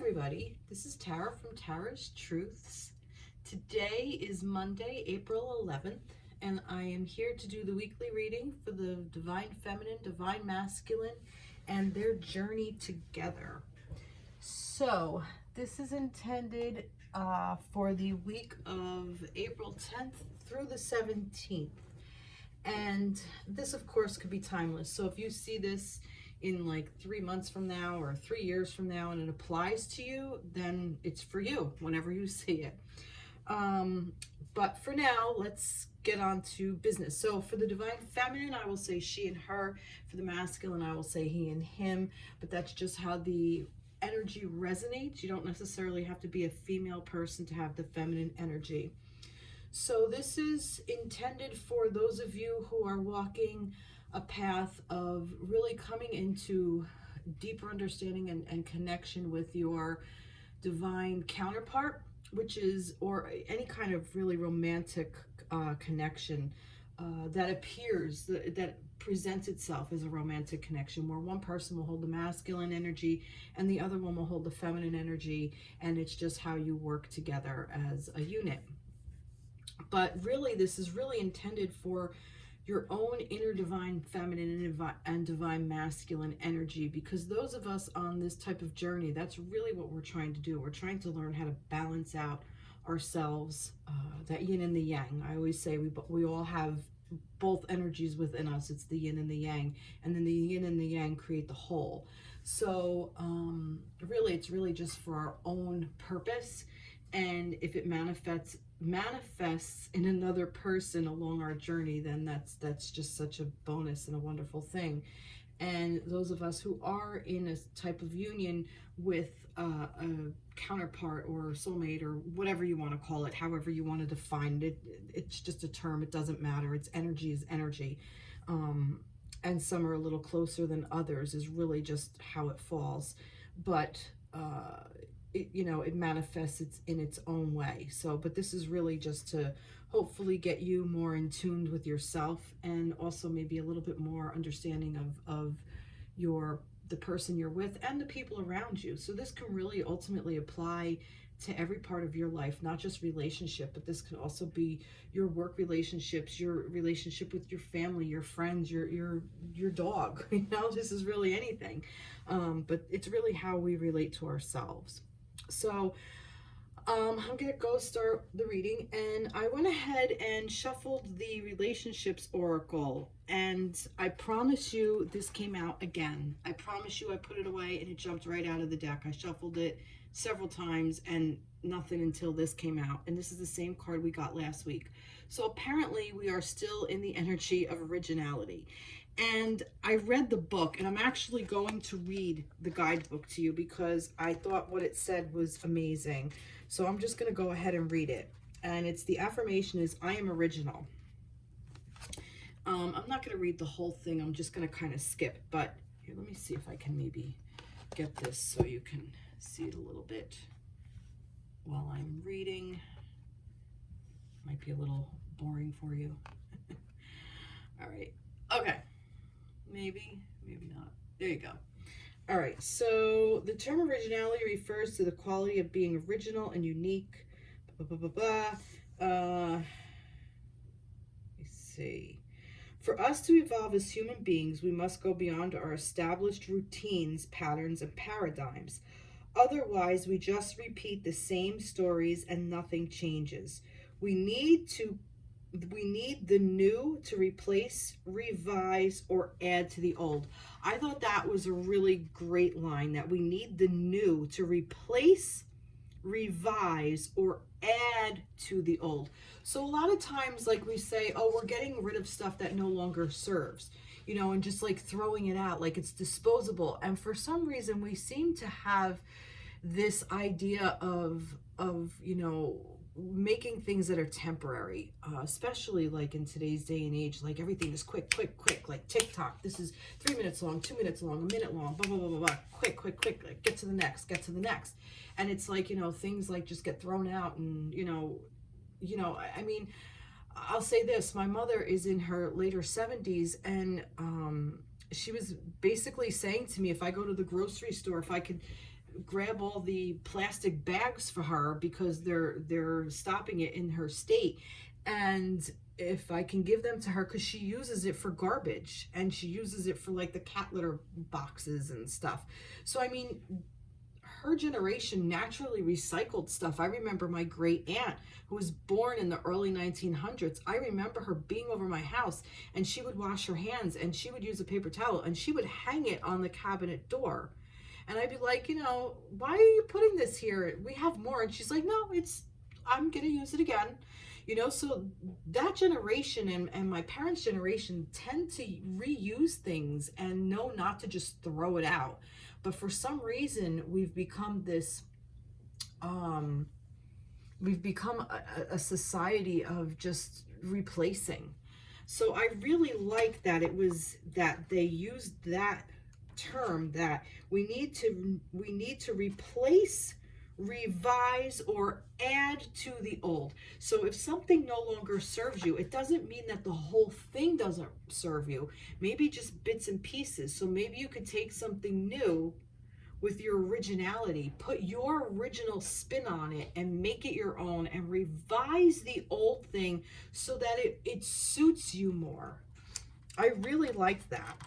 everybody, this is Tara from Tara's Truths. Today is Monday, April 11th, and I am here to do the weekly reading for the Divine Feminine, Divine Masculine, and their journey together. So, this is intended for the week of April 10th through the 17th. And this, of course, could be timeless. So if you see this in like 3 months from now or 3 years from now and it applies to you, then it's for you whenever you see it. But for now, let's get on to business. So for the Divine Feminine, I will say she and her. For the Masculine, I will say he and him. But that's just how the energy resonates. You don't necessarily have to be a female person to have the feminine energy. So this is intended for those of you who are walking a path of really coming into deeper understanding and connection with your divine counterpart, which is, or any kind of really romantic connection that appears, that presents itself as a romantic connection, where one person will hold the masculine energy and the other one will hold the feminine energy, and it's just how you work together as a unit. But really, this is really intended for your own inner divine feminine and divine masculine energy, because those of us on this type of journey, that's really what we're trying to do. We're trying to learn how to balance out ourselves, that yin and the yang. I always say we all have both energies within us. It's the yin and the yang, and then the yin and the yang create the whole. So really, it's really just for our own purpose. And if it manifests in another person along our journey, then that's just such a bonus and a wonderful thing. And those of us who are in a type of union with a counterpart or soulmate or whatever you want to call it, however you want to define it, it's just a term. It doesn't matter. It's energy is energy. And some are a little closer than others, is really just how it falls. But it manifests in its own way. So, but this is really just to hopefully get you more in tune with yourself, and also maybe a little bit more understanding of the person you're with and the people around you. So this can really ultimately apply to every part of your life, not just relationship, but this can also be your work relationships, your relationship with your family, your friends, your dog. This is really anything. But it's really how we relate to ourselves. So I'm gonna go start the reading, and I went ahead and shuffled the relationships oracle, and I promise you this came out again. I promise you I put it away and it jumped right out of the deck. I shuffled it several times and nothing until this came out, and this is the same card we got last week. So apparently we are still in the energy of originality. And I read the book, and I'm actually going to read the guidebook to you because I thought what it said was amazing. So I'm just going to go ahead and read it. And it's, the affirmation is, I am original. I'm not going to read the whole thing. I'm just going to kind of skip. But here, let me see if I can maybe get this so you can see it a little bit while I'm reading. Might be a little boring for you. All right. Okay. Maybe not. There you go. All right, so the term originality refers to the quality of being original and unique. Let me see. For us to evolve as human beings, we must go beyond our established routines, patterns, and paradigms. Otherwise, we just repeat the same stories and nothing changes. We need the new to replace, revise, or add to the old. I thought that was a really great line, that we need the new to replace, revise, or add to the old. So a lot of times, like we say, oh, we're getting rid of stuff that no longer serves, and just like throwing it out like it's disposable. And for some reason, we seem to have this idea of making things that are temporary, especially like in today's day and age. Like everything is quick, like TikTok. This is 3 minutes long, 2 minutes long, a minute long, blah, blah, blah, blah, blah. Quick, like get to the next. And it's like, things like just get thrown out, and, I mean, I'll say this, my mother is in her later 70s, and she was basically saying to me, if I go to the grocery store, if I could grab all the plastic bags for her because they're stopping it in her state, and if I can give them to her, because she uses it for garbage and she uses it for like the cat litter boxes and stuff. So I mean, her generation naturally recycled stuff. I remember my great aunt, who was born in the early 1900s. I remember her being over my house, and she would wash her hands and she would use a paper towel and she would hang it on the cabinet door. And I'd be like, you know, why are you putting this here? We have more. And she's like, no, I'm going to use it again. You know, so that generation and my parents' generation tend to reuse things and know not to just throw it out. But for some reason, we've become this, we've become a society of just replacing. So I really like that it was that they used that term, that we need to replace, revise, or add to the old. So if something no longer serves you, it doesn't mean that the whole thing doesn't serve you. Maybe just bits and pieces. So maybe you could take something new with your originality, put your original spin on it and make it your own, and revise the old thing so that it suits you more. I really like that.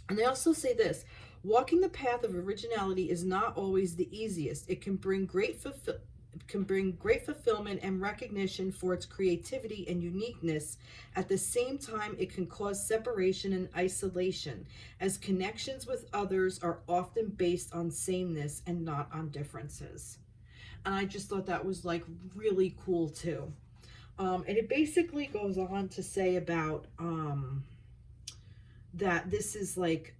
And they also say this: walking the path of originality is not always the easiest. It can bring great fulfillment and recognition for its creativity and uniqueness. At the same time, it can cause separation and isolation, as connections with others are often based on sameness and not on differences. And I just thought that was like really cool too. And it basically goes on to say about that this is like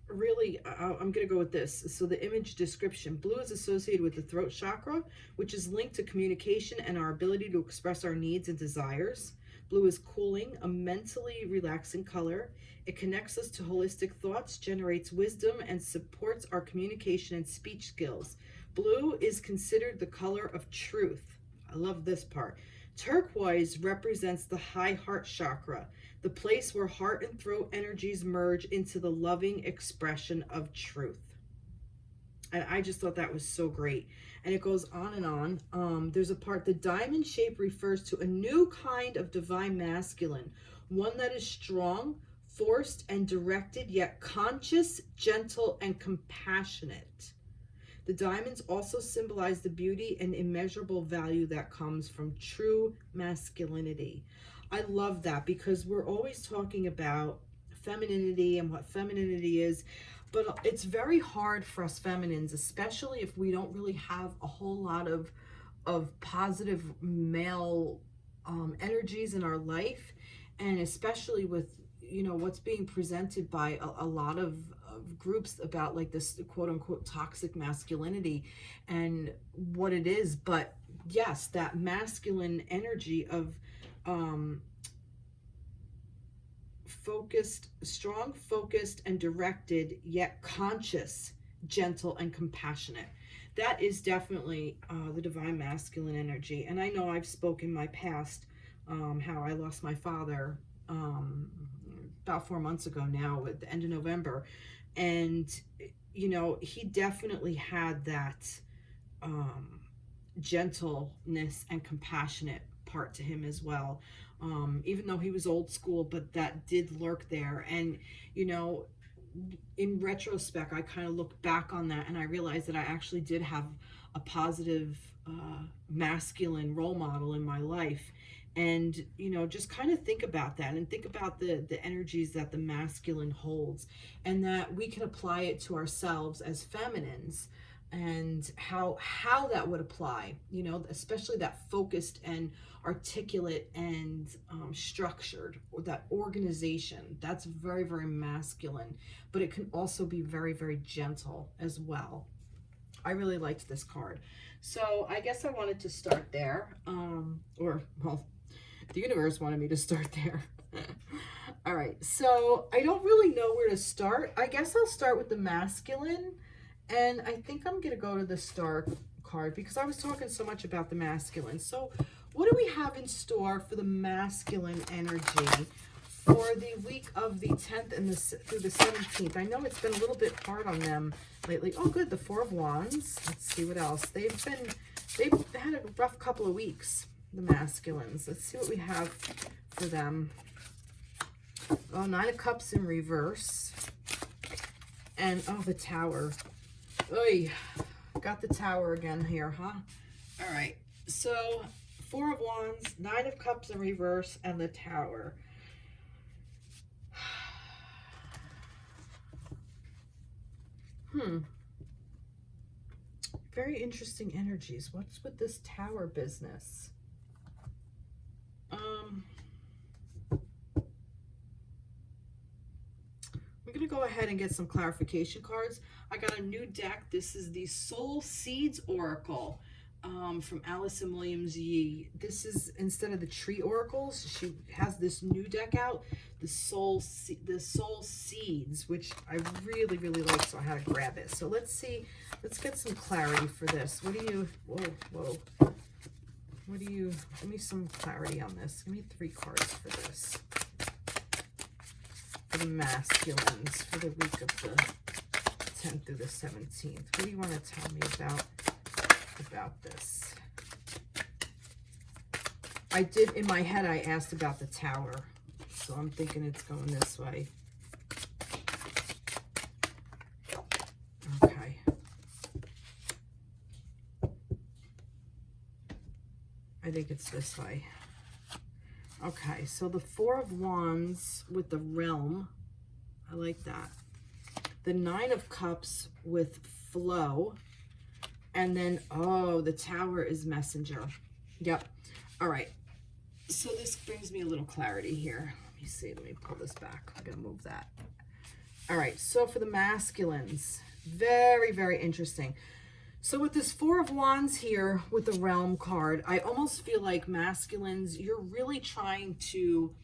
really, I'm going to go with this. So the image description: blue is associated with the throat chakra, which is linked to communication and our ability to express our needs and desires. Blue is cooling, a mentally relaxing color. It connects us to holistic thoughts, generates wisdom, and supports our communication and speech skills. Blue is considered the color of truth. I love this part. Turquoise represents the high heart chakra, the place where heart and throat energies merge into the loving expression of truth. And I just thought that was so great. And it goes on and on. There's a part: the diamond shape refers to a new kind of divine masculine, one that is strong, forced, and directed, yet conscious, gentle, and compassionate. The diamonds also symbolize the beauty and immeasurable value that comes from true masculinity. I love that, because we're always talking about femininity and what femininity is, but it's very hard for us feminines, especially if we don't really have a whole lot of positive male energies in our life, and especially with, you know, what's being presented by a lot of groups about like this quote unquote toxic masculinity and what it is. But yes, that masculine energy of focused, strong, focused, and directed, yet conscious, gentle, and compassionate. That is definitely the divine masculine energy. And I know I've spoken in my past how I lost my father about 4 months ago now, at the end of November. And, you know, he definitely had that gentleness and compassionate part to him as well. Even though he was old school, but that did lurk there. And, you know, in retrospect, I kind of look back on that and I realized that I actually did have a positive masculine role model in my life. And, you know, just kind of think about that and think about the energies that the masculine holds, and that we can apply it to ourselves as feminines, and how that would apply, you know, especially that focused and articulate and structured, or that organization. That's very, very masculine, but it can also be very, very gentle as well. I really liked this card. So I guess I wanted to start there, well, the universe wanted me to start there. All right, so I don't really know where to start. I guess I'll start with the masculine, and I think I'm gonna go to the Star card because I was talking so much about the masculine. So what do we have in store for the masculine energy for the week of the 10th and through the 17th. I know it's been a little bit hard on them lately. Oh, good, the Four of Wands. Let's see what else. They've had a rough couple of weeks, the masculines. Let's see what we have for them. Oh, Nine of Cups in reverse. And, oh, the Tower. Oy, got the Tower again here, huh? All right, so Four of Wands, Nine of Cups in reverse, and the Tower. Very interesting energies. What's with this Tower business? We're going to go ahead and get some clarification cards. I got a new deck. This is the Soul Seeds Oracle from Allison Williams Yee. This is, instead of the Tree Oracles, she has this new deck out, the Soul Seeds, which I really, really like, so I had to grab it. So let's see, let's get some clarity for this. What do you, whoa. What do you, give me some clarity on this. Give me 3 cards for this. For the masculines, for the week of the 10th through the 17th. What do you want to tell me about this? I did, in my head, I asked about the Tower. So I'm thinking it's going this way. Okay. I think it's this way. Okay, so the Four of Wands with the Realm. I like that. The Nine of Cups with Flow. And then, oh, the Tower is Messenger. Yep. All right. So this brings me a little clarity here. Let me see. Let me pull this back. I'm going to move that. All right. So for the masculines, very, very interesting. So with this Four of Wands here with the Realm card, I almost feel like masculines, you're really trying to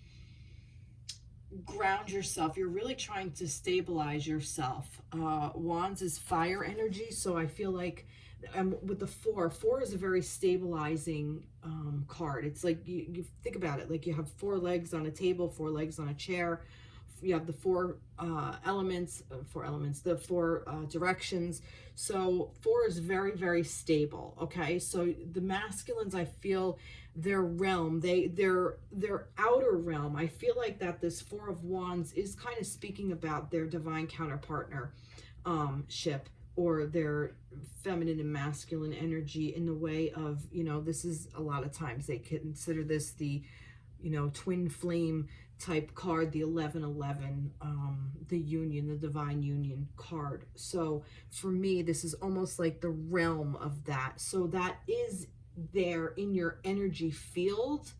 ground yourself. You're really trying to stabilize yourself. Wands is fire energy, so I feel like with the four is a very stabilizing card. It's like you think about it, like you have 4 legs on a table, 4 legs on a chair. You have the 4 elements, the 4 directions. So 4 is very, very stable. Okay, so the masculines, I feel their realm, their outer realm, I feel like that this Four of Wands is kind of speaking about their divine counterpartner ship, or their feminine and masculine energy, in the way of, you know, this is a lot of times they consider this the, you know, twin flame type card, the 1111, the union, the divine union card. So for me, this is almost like the realm of that. So that is there in your energy field,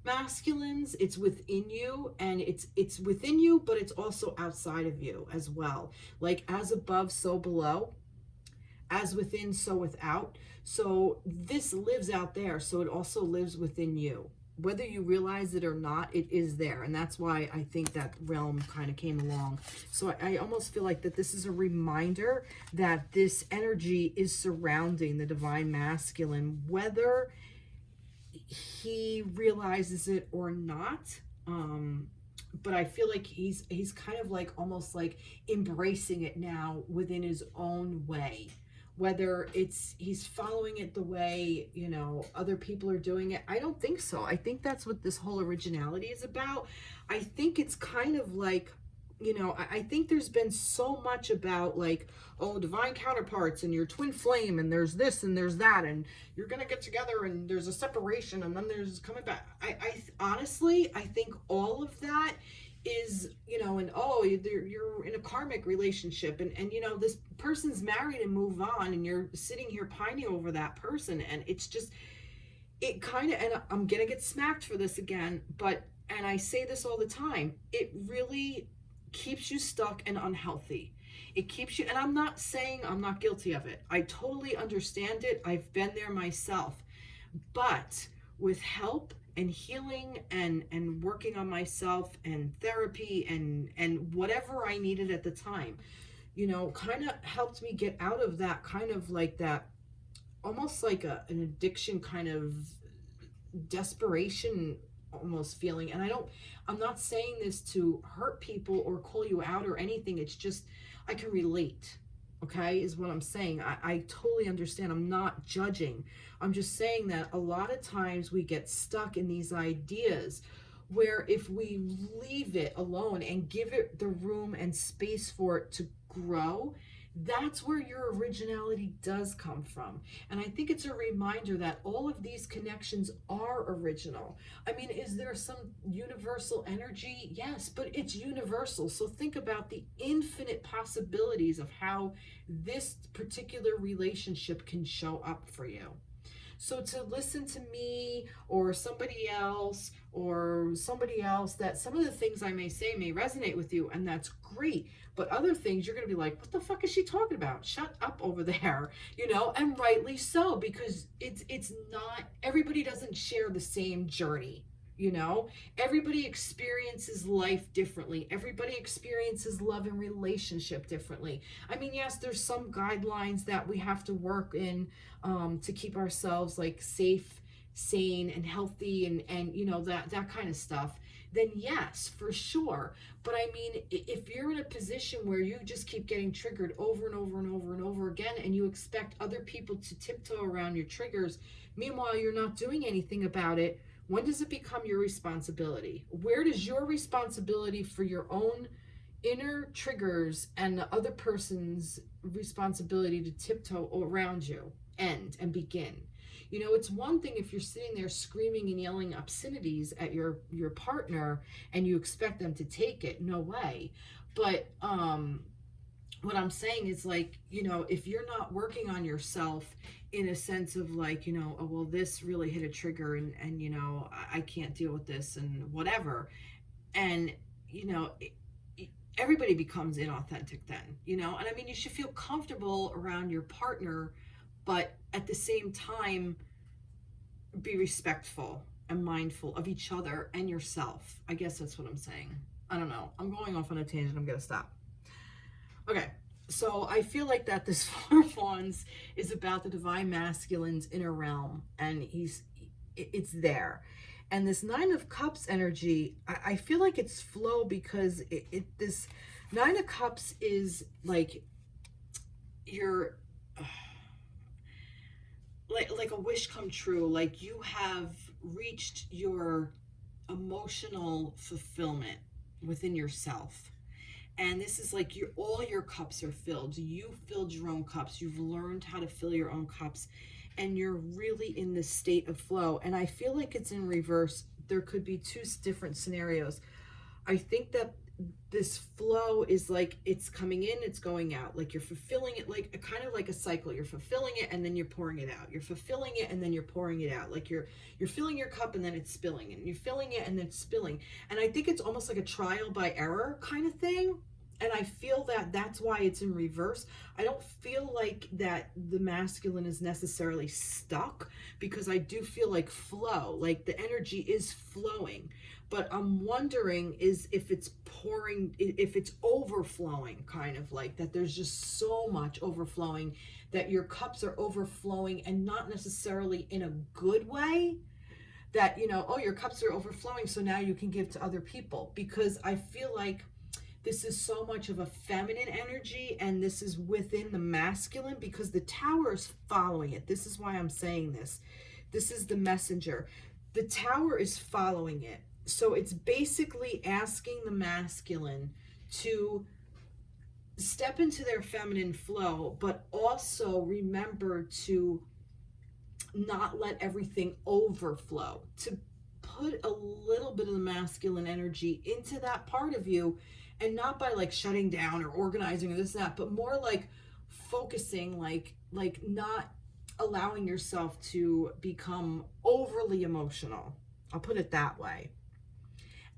masculines. It's within you, and it's within you, but it's also outside of you as well. Like as above, so below. As within, so without. So this lives out there, so it also lives within you. Whether you realize it or not, it is there. And that's why I think that realm kind of came along. So I almost feel like that this is a reminder that this energy is surrounding the divine masculine, whether he realizes it or not. But I feel like he's kind of like almost like embracing it now within his own way. Whether he's following it the way, you know, other people are doing it, I don't think so. I think that's what this whole originality is about. I think it's kind of like, you know, I think there's been so much about like, oh, divine counterparts and your twin flame, and there's this and there's that, and you're gonna get together and there's a separation and then there's coming back. I honestly, I think all of that is, you know, and oh, you're in a karmic relationship, and you know, this person's married and move on, and you're sitting here pining over that person, and it's just, it kind of, and I'm gonna get smacked for this again, but, and I say this all the time, it really keeps you stuck and unhealthy. It keeps you, and I'm not saying I'm not guilty of it. I totally understand it. I've been there myself, but with help and healing and working on myself and therapy and whatever I needed at the time, you know, kind of helped me get out of that kind of like that, almost like an addiction kind of desperation almost feeling. And I'm not saying this to hurt people or call you out or anything. It's just, I can relate, okay, is what I'm saying. I totally understand. I'm not judging. I'm just saying that a lot of times we get stuck in these ideas where if we leave it alone and give it the room and space for it to grow, that's where your originality does come from. And I think it's a reminder that all of these connections are original. I mean, is there some universal energy? Yes, but it's universal. So think about the infinite possibilities of how this particular relationship can show up for you. So to listen to me or somebody else that some of the things I may say may resonate with you, and that's great. But other things you're going to be like, what the fuck is she talking about? Shut up over there, and rightly so, because it's not, everybody doesn't share the same journey. Everybody experiences life differently. Everybody experiences love and relationship differently. I mean, yes, there's some guidelines that we have to work in to keep ourselves like safe, sane, and healthy, and that kind of stuff. Then yes, for sure. But I mean, if you're in a position where you just keep getting triggered over and over and over and over again, and you expect other people to tiptoe around your triggers, meanwhile you're not doing anything about it, when does it become your responsibility? Where does your responsibility for your own inner triggers and the other person's responsibility to tiptoe around you end and begin? It's one thing if you're sitting there screaming and yelling obscenities at your partner and you expect them to take it. No way. But what I'm saying is, like, if you're not working on yourself in a sense of like, oh, well, this really hit a trigger and I can't deal with this and whatever. And, everybody becomes inauthentic then, and I mean, you should feel comfortable around your partner, but at the same time, be respectful and mindful of each other and yourself. I guess that's what I'm saying. I don't know. I'm going off on a tangent. I'm going to stop. Okay. So I feel like that this Four of Wands is about the Divine Masculine's inner realm, and it's there. And this Nine of Cups energy, I feel like it's flow, because this Nine of Cups is like your like a wish come true. Like you have reached your emotional fulfillment within yourself. And this is like all your cups are filled. You filled your own cups. You've learned how to fill your own cups. And you're really in this state of flow. And I feel like it's in reverse. There could be two different scenarios. I think that this flow is like, it's coming in, it's going out. Like you're fulfilling it, like kind of like a cycle. You're fulfilling it and then you're pouring it out. You're fulfilling it and then you're pouring it out. Like you're filling your cup and then it's spilling, and you're filling it and then it's spilling. And I think it's almost like a trial by error kind of thing. And I feel that that's why it's in reverse. I don't feel like that the masculine is necessarily stuck, because I do feel like flow, like the energy is flowing. But I'm wondering is if it's pouring, if it's overflowing, kind of like that there's just so much overflowing that your cups are overflowing, and not necessarily in a good way. That, oh, your cups are overflowing, so now you can give to other people. Because I feel like this is so much of a feminine energy, and this is within the masculine, because the Tower is following it. This is why I'm saying this. This is the messenger. The Tower is following it. So it's basically asking the masculine to step into their feminine flow, but also remember to not let everything overflow, to put a little bit of the masculine energy into that part of you. And not by like shutting down or organizing or this and that, but more like focusing, like not allowing yourself to become overly emotional. I'll put it that way.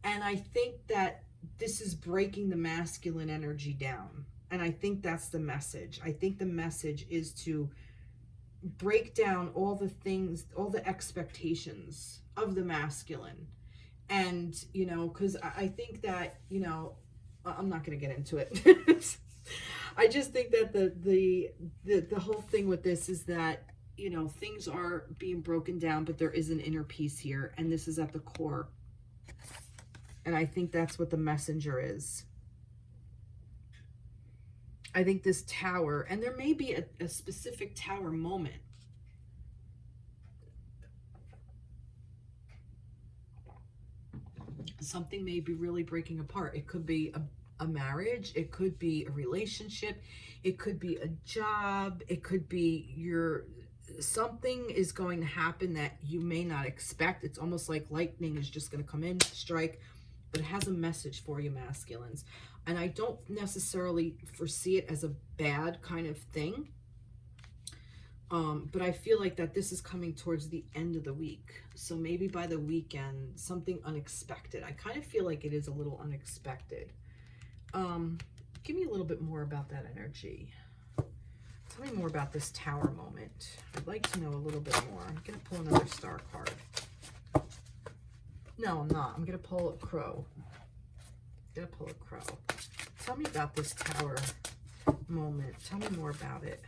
And I think that this is breaking the masculine energy down. And I think that's the message. I think the message is to break down all the things, all the expectations of the masculine. And, because I think that, I'm not going to get into it. I just think that the whole thing with this is that, things are being broken down, but there is an inner peace here, and this is at the core. And I think that's what the messenger is. I think this tower, and there may be a specific tower moment. Something may be really breaking apart. It could be a marriage. It could be a relationship. It could be a job. It could be something is going to happen that you may not expect. It's almost like lightning is just going to come in, strike, but it has a message for you, masculines. And I don't necessarily foresee it as a bad kind of thing. But I feel like that this is coming towards the end of the week. So maybe by the weekend, something unexpected. I kind of feel like it is a little unexpected. Give me a little bit more about that energy. Tell me more about this tower moment. I'd like to know a little bit more. I'm going to pull another star card. No, I'm not. I'm going to pull a crow. I'm going to pull a crow. Tell me about this tower moment. Tell me more about it.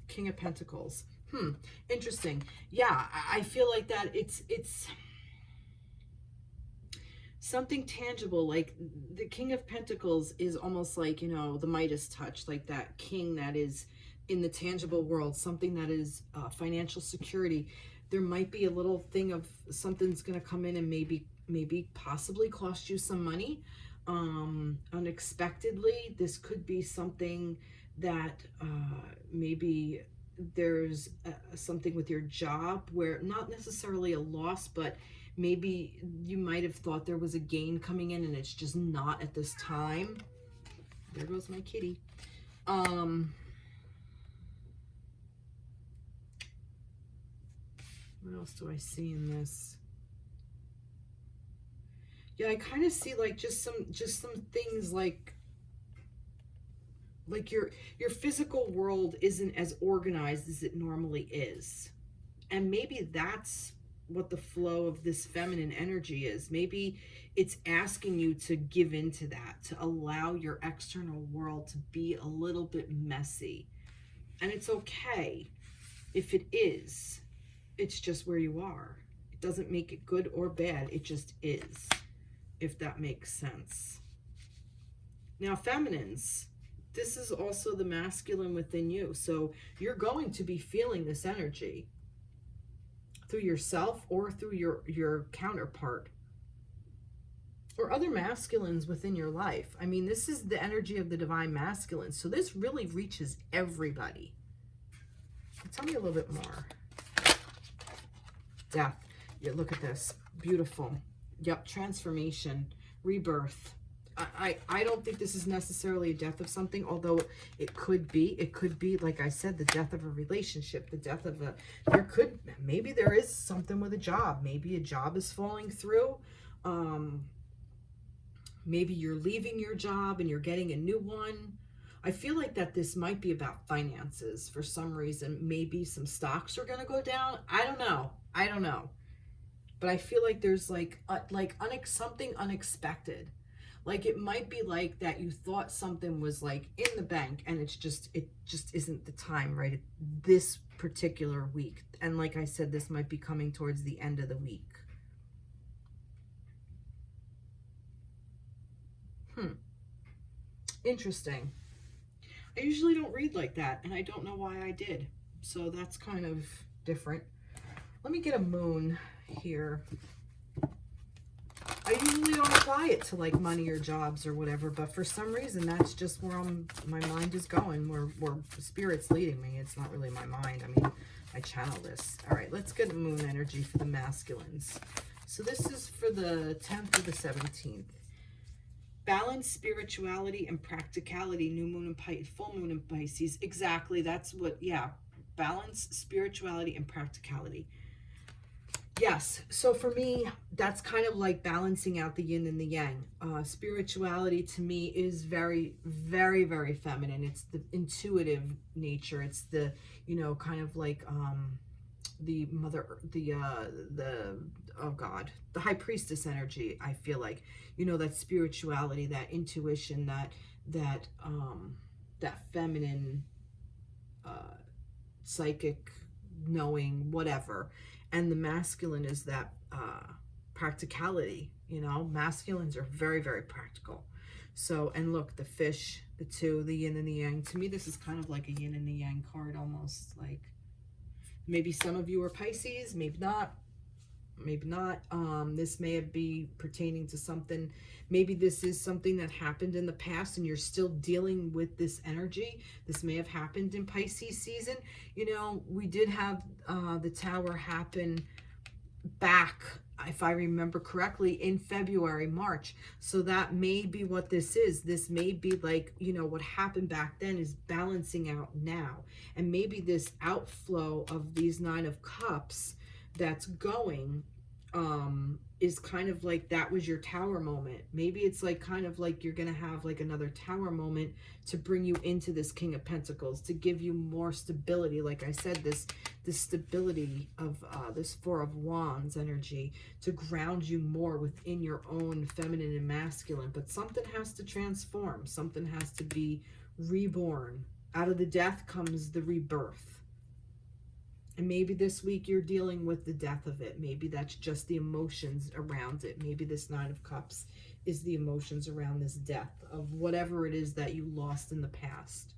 King of Pentacles. Interesting. Yeah, I feel like that it's something tangible. Like the King of Pentacles is almost like, you know, the Midas touch, like that king that is in the tangible world, something that is financial security. There might be a little thing of something's going to come in and maybe possibly cost you some money unexpectedly. This could be something that maybe there's something with your job where not necessarily a loss, but maybe you might have thought there was a gain coming in and it's just not at this time. There goes my kitty. What else do I see in this? Yeah, I kind of see like just some things like your physical world isn't as organized as it normally is. And maybe that's what the flow of this feminine energy is. Maybe it's asking you to give into that, to allow your external world to be a little bit messy. And it's okay if it is. It's just where you are. It doesn't make it good or bad. It just is, if that makes sense. Now, feminines, this is also the masculine within you. So you're going to be feeling this energy through yourself or through your counterpart or other masculines within your life. I mean, this is the energy of the divine masculine. So this really reaches everybody. Tell me a little bit more. Death. Yeah, look at this. Beautiful. Yep, transformation, rebirth. I don't think this is necessarily a death of something, although it could be. It could be, like I said, the death of a relationship, the death of maybe there is something with a job. Maybe a job is falling through. Maybe you're leaving your job and you're getting a new one. I feel like that this might be about finances for some reason. Maybe some stocks are going to go down. I don't know. But I feel like there's something unexpected. Like it might be like that you thought something was like in the bank and it just isn't the time, right? This particular week. And like I said, this might be coming towards the end of the week. Interesting. I usually don't read like that, and I don't know why I did. So that's kind of different. Let me get a moon here. I usually don't apply it to like money or jobs or whatever, but for some reason that's just where my mind is going, where spirit's leading me. It's not really my mind. I mean, I channel this. All right, let's get moon energy for the masculines. So this is for the 10th to the 17th. Balance, spirituality, and practicality. New moon and Pisces, full moon in Pisces. Exactly. That's what, yeah. Balance, spirituality, and practicality. Yes. So for me, that's kind of like balancing out the yin and the yang. Spirituality to me is very, very, very feminine. It's the intuitive nature. It's the, kind of like the mother, oh God, the high priestess energy. I feel like, that spirituality, that intuition, that feminine, psychic knowing, whatever. And the masculine is that practicality. You know, masculines are very, very practical. So, and look, the fish, the two, the yin and the yang. To me, this is kind of like a yin and the yang card, almost like maybe some of you are Pisces, maybe not. Maybe not. This may be pertaining to something. Maybe this is something that happened in the past and you're still dealing with this energy. This may have happened in Pisces season. You know, we did have the Tower happen back, if I remember correctly, in February, March. So that may be what this is. This may be like, you know, what happened back then is balancing out now. And maybe this outflow of these Nine of Cups that's going is kind of like that was your Tower moment. Maybe it's like kind of like you're gonna have like another Tower moment to bring you into this King of Pentacles, to give you more stability. Like I said, this stability of this Four of Wands energy, to ground you more within your own feminine and masculine. But something has to transform, something has to be reborn. Out of the death comes the rebirth. And maybe this week you're dealing with the death of it. Maybe that's just the emotions around it. Maybe this Nine of Cups is the emotions around this death of whatever it is that you lost in the past.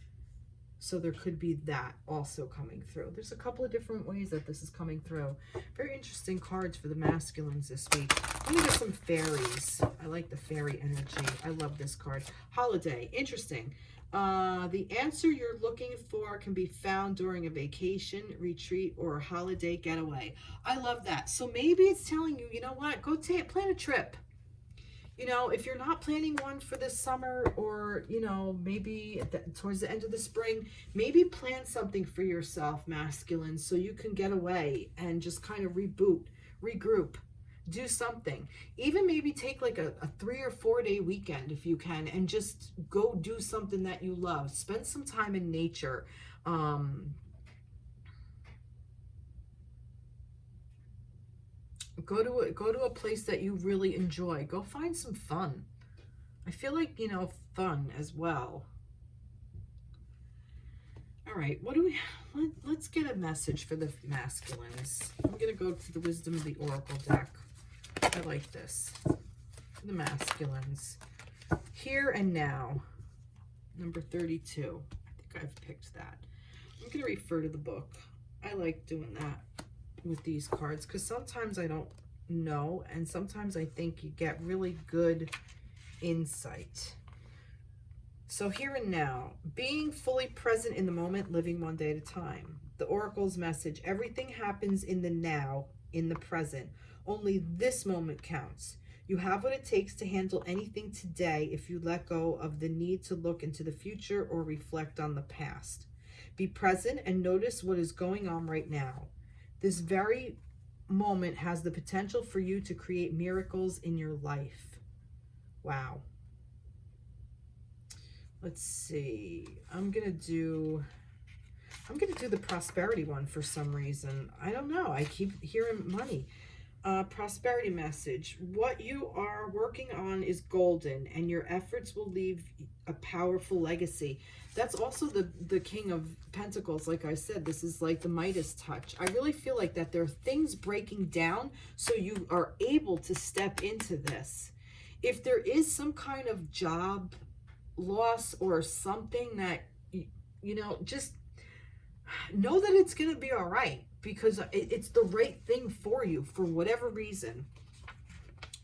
So there could be that also coming through. There's a couple of different ways that this is coming through. Very interesting cards for the masculines this week. Let me get some fairies. I like the fairy energy. I love this card. Holiday. Interesting. The answer you're looking for can be found during a vacation, retreat, or a holiday getaway. I love that. So maybe it's telling you, you know what, go plan a trip. You know, if you're not planning one for this summer, or, you know, maybe towards the end of the spring, maybe plan something for yourself, masculine, so you can get away and just kind of reboot, regroup. Do something. Even maybe take like a 3 or 4 day weekend if you can, and just go do something that you love. Spend some time in nature. Go to a place that you really enjoy. Go find some fun. I feel like, you know, fun as well. All right, what do we, let's get a message for the masculines. I'm going to go to the Wisdom of the Oracle deck. I like this. The masculines. Here and now. Number 32. I think I've picked that. I'm going to refer to the book. I like doing that with these cards because sometimes I don't know, and sometimes I think you get really good insight. So here and now, being fully present in the moment, living one day at a time. The Oracle's message: everything happens in the now, in the present. Only this moment counts. You have what it takes to handle anything today if you let go of the need to look into the future or reflect on the past. Be present and notice what is going on right now. This very moment has the potential for you to create miracles in your life. Wow. Let's see. I'm gonna do the prosperity one for some reason. I don't know. I keep hearing money. Prosperity message. What you are working on is golden, and your efforts will leave a powerful legacy. That's also the King of Pentacles. Like I said, this is like the Midas touch. I really feel like that there are things breaking down so you are able to step into this. If there is some kind of job loss or something that, you know, just know that it's going to be all right, because it's the right thing for you for whatever reason.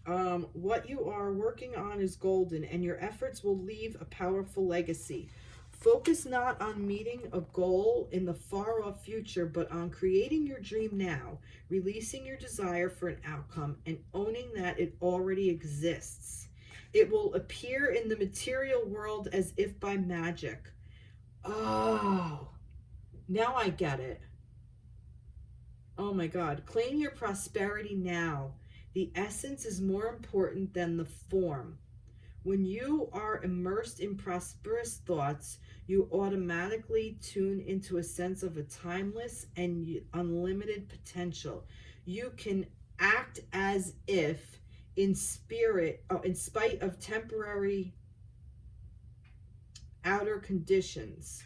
What you are working on is golden, and your efforts will leave a powerful legacy. Focus not on meeting a goal in the far-off future, but on creating your dream now, releasing your desire for an outcome, and owning that it already exists. It will appear in the material world as if by magic. Oh, now I get it. Oh my God. Claim your prosperity now. The essence is more important than the form. When you are immersed in prosperous thoughts, you automatically tune into a sense of a timeless and unlimited potential. You can act as if in spirit, in spite of temporary outer conditions.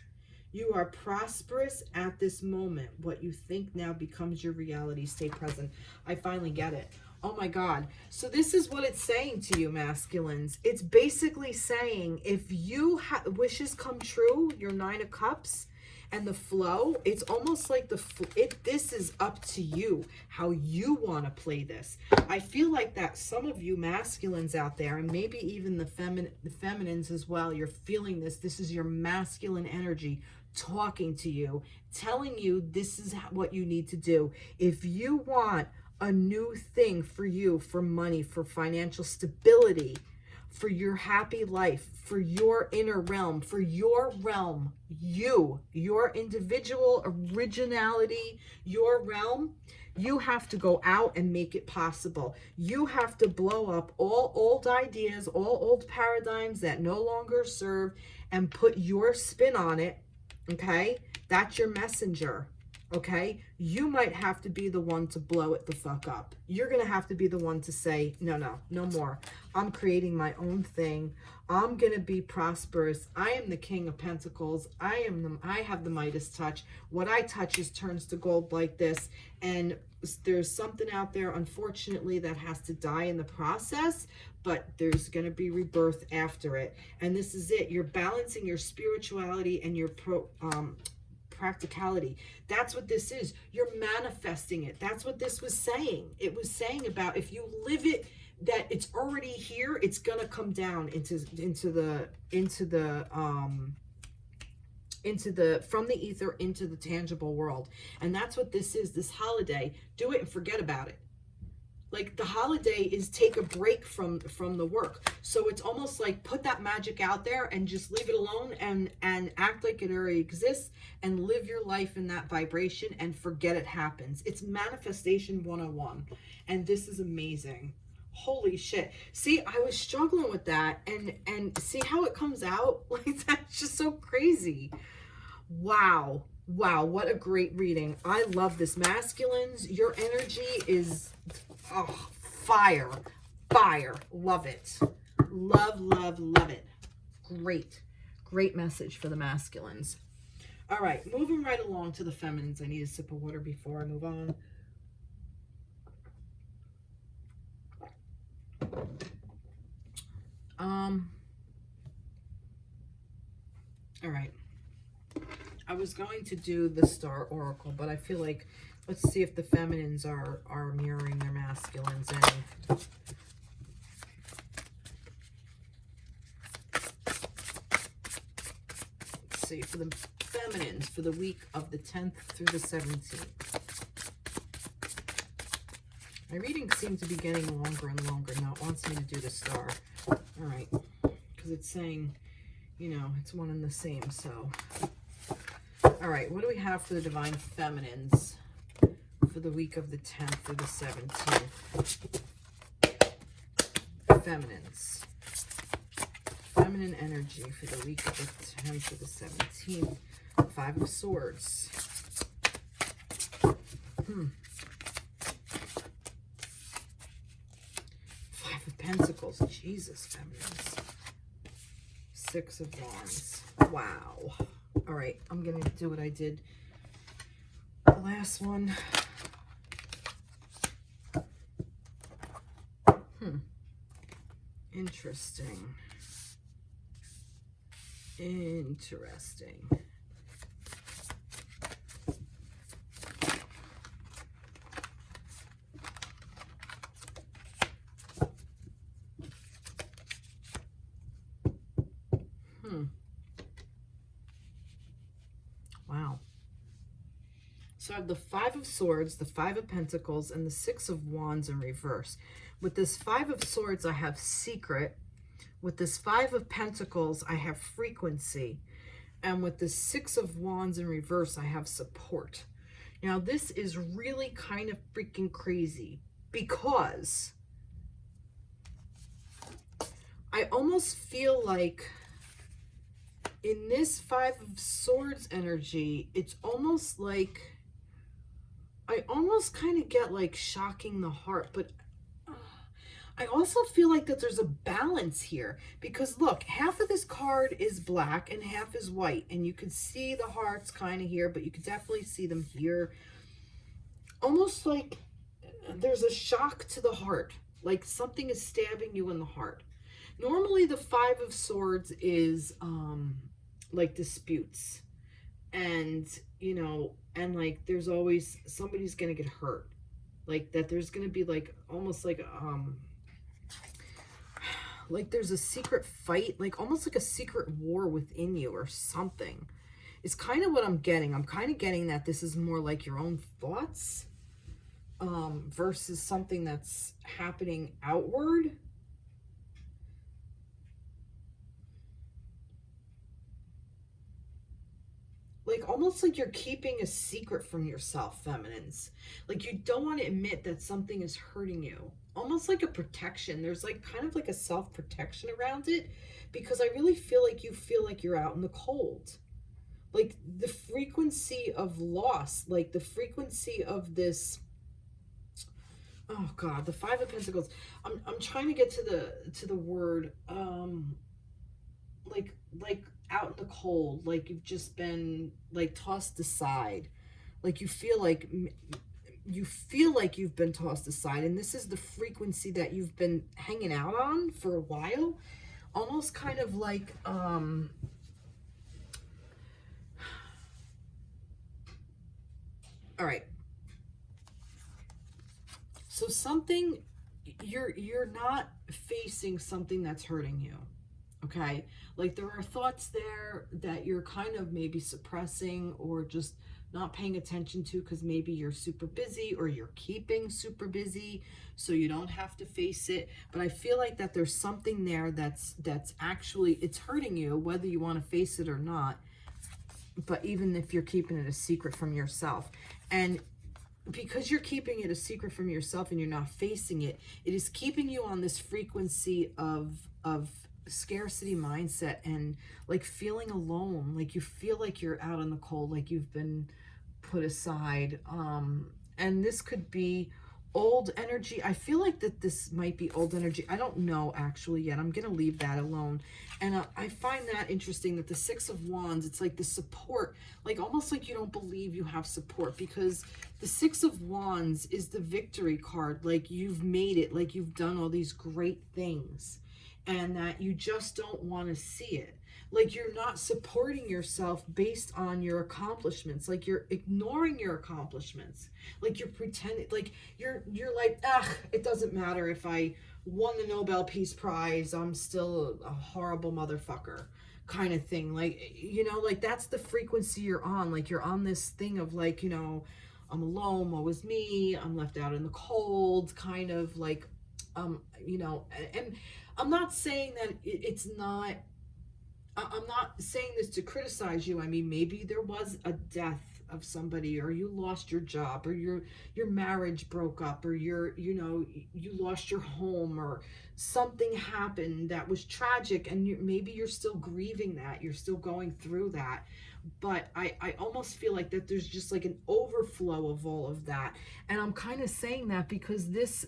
You are prosperous at this moment. What you think now becomes your reality. Stay present. I finally get it. Oh my God. So this is what it's saying to you, masculines. It's basically saying if you wishes come true, your 9 of Cups and the flow, it's almost like this is up to you, how you want to play this. I feel like that some of you masculines out there, and maybe even the feminines as well, you're feeling this. This is your masculine energy talking to you, telling you this is what you need to do. If you want a new thing for you, for money, for financial stability, for your happy life, for your inner realm, for your realm, your individual originality, your realm, you have to go out and make it possible. You have to blow up all old ideas, all old paradigms that no longer serve, and put your spin on it, okay? That's your messenger. Okay, you might have to be the one to blow it the fuck up. You're gonna have to be the one to say, no more. I'm creating my own thing. I'm gonna be prosperous. I am the King of Pentacles. I have the Midas touch. What I touch turns to gold like this. And there's something out there, unfortunately, that has to die in the process, but there's gonna be rebirth after it. And this is it. You're balancing your spirituality and your practicality. That's what this is. You're manifesting it. That's what this was saying. It was saying about if you live it, that it's already here, it's gonna come down into the from the ether into the tangible world. And that's what this is. This holiday, do it and forget about it. Like the holiday is take a break from the work. So it's almost like put that magic out there and just leave it alone and act like it already exists and live your life in that vibration and forget it happens. It's manifestation 101. And this is amazing. Holy shit. See, I was struggling with that and see how it comes out? Like that's just so crazy. Wow. Wow, what a great reading. I love this. Masculines, your energy is fire. Love it. Love it. Great message for the masculines. All right, moving right along to the feminines. I need a sip of water before I move on. All right. I was going to do the Star Oracle, but I feel like let's see if the feminines are mirroring their masculines. And let's see for the feminines for the week of the 10th through the 17th. My readings seem to be getting longer and longer. Now it wants me to do the star. All right, because it's saying, you know, it's one and the same. So, all right, what do we have for the Divine Feminines for the week of the 10th through the 17th? Feminines. Feminine energy for the week of the 10th through the 17th. 5 of Swords. Pentacles. Jesus, feminines. 6 of Wands. Wow. All right, I'm going to do what I did the last one. Interesting. Wow. So I have the 5 of Swords, the 5 of Pentacles, and the 6 of Wands in reverse. With this 5 of Swords, I have secret. With this 5 of Pentacles, I have frequency. And with the 6 of Wands in reverse, I have support. Now, this is really kind of freaking crazy because I almost feel like in this 5 of Swords energy, it's almost like, I almost kind of get like shocking the heart, but I also feel like that there's a balance here because look, half of this card is black and half is white, and you can see the hearts kind of here, but you can definitely see them here. Almost like there's a shock to the heart, like something is stabbing you in the heart. Normally the Five of Swords is like disputes, and you know, and like there's always somebody's gonna get hurt, like that there's gonna be like almost like there's a secret fight, like almost like a secret war within you or something. It's kind of what I'm getting. I'm kind of getting that this is more like your own thoughts versus something that's happening outward. Like almost like you're keeping a secret from yourself, feminines. Like you don't want to admit that something is hurting you. Almost like a protection. There's like kind of like a self-protection around it, because I really feel like you're out in the cold. Like the frequency of loss, like the frequency of this, oh God, the Five of Pentacles. I'm trying to get to the word like out in the cold, like you've just been like tossed aside, like you feel like you've been tossed aside, and this is the frequency that you've been hanging out on for a while, almost kind of like all right, so something, you're not facing something that's hurting you. Okay, like there are thoughts there that you're kind of maybe suppressing or just not paying attention to, because maybe you're super busy or you're keeping super busy so you don't have to face it. But I feel like that there's something there that's actually, it's hurting you whether you want to face it or not, but even if you're keeping it a secret from yourself. And because you're keeping it a secret from yourself and you're not facing it, it is keeping you on this frequency of scarcity mindset and like feeling alone, like you feel like you're out in the cold, like you've been put aside. And this could be old energy. I feel like that this might be old energy. I don't know actually yet. I'm gonna leave that alone. And I find that interesting that the Six of Wands, it's like the support, like almost like you don't believe you have support, because the Six of Wands is the victory card. Like you've made it, like you've done all these great things, and that you just don't want to see it. Like you're not supporting yourself based on your accomplishments. Like you're ignoring your accomplishments. Like you're pretending, like you're like, it doesn't matter if I won the Nobel Peace Prize, I'm still a horrible motherfucker kind of thing. Like, you know, like that's the frequency you're on. Like you're on this thing of like, you know, I'm alone, woe is me, I'm left out in the cold, kind of like, you know, and I'm not saying that it's not, I'm not saying this to criticize you. I mean, maybe there was a death of somebody, or you lost your job, or your marriage broke up, or you lost your home, or something happened that was tragic, and maybe you're still grieving that, you're still going through that. But I almost feel like that there's just like an overflow of all of that. And I'm kind of saying that because this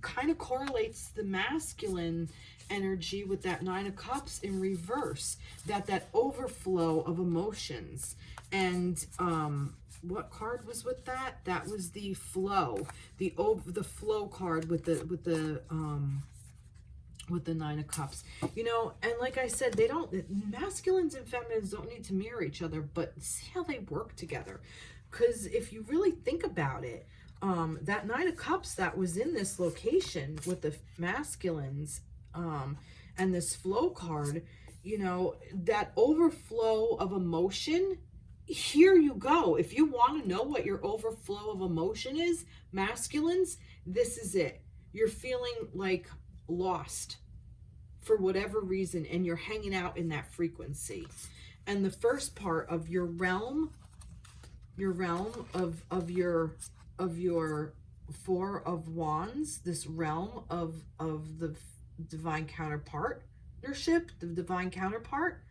kind of correlates the masculine energy with that Nine of Cups in reverse, that overflow of emotions. And what card was with that? That was the flow, the flow card with the Nine of Cups, you know. And like I said, masculines and feminines don't need to mirror each other, but see how they work together. Because if you really think about it, that Nine of Cups that was in this location with the masculines, and this flow card, you know, that overflow of emotion, here you go. If you want to know what your overflow of emotion is, masculines, this is it. You're feeling like lost for whatever reason, and you're hanging out in that frequency. And the first part of your realm of your Four of Wands, this realm of the divine counterpartnership, the divine counterpart,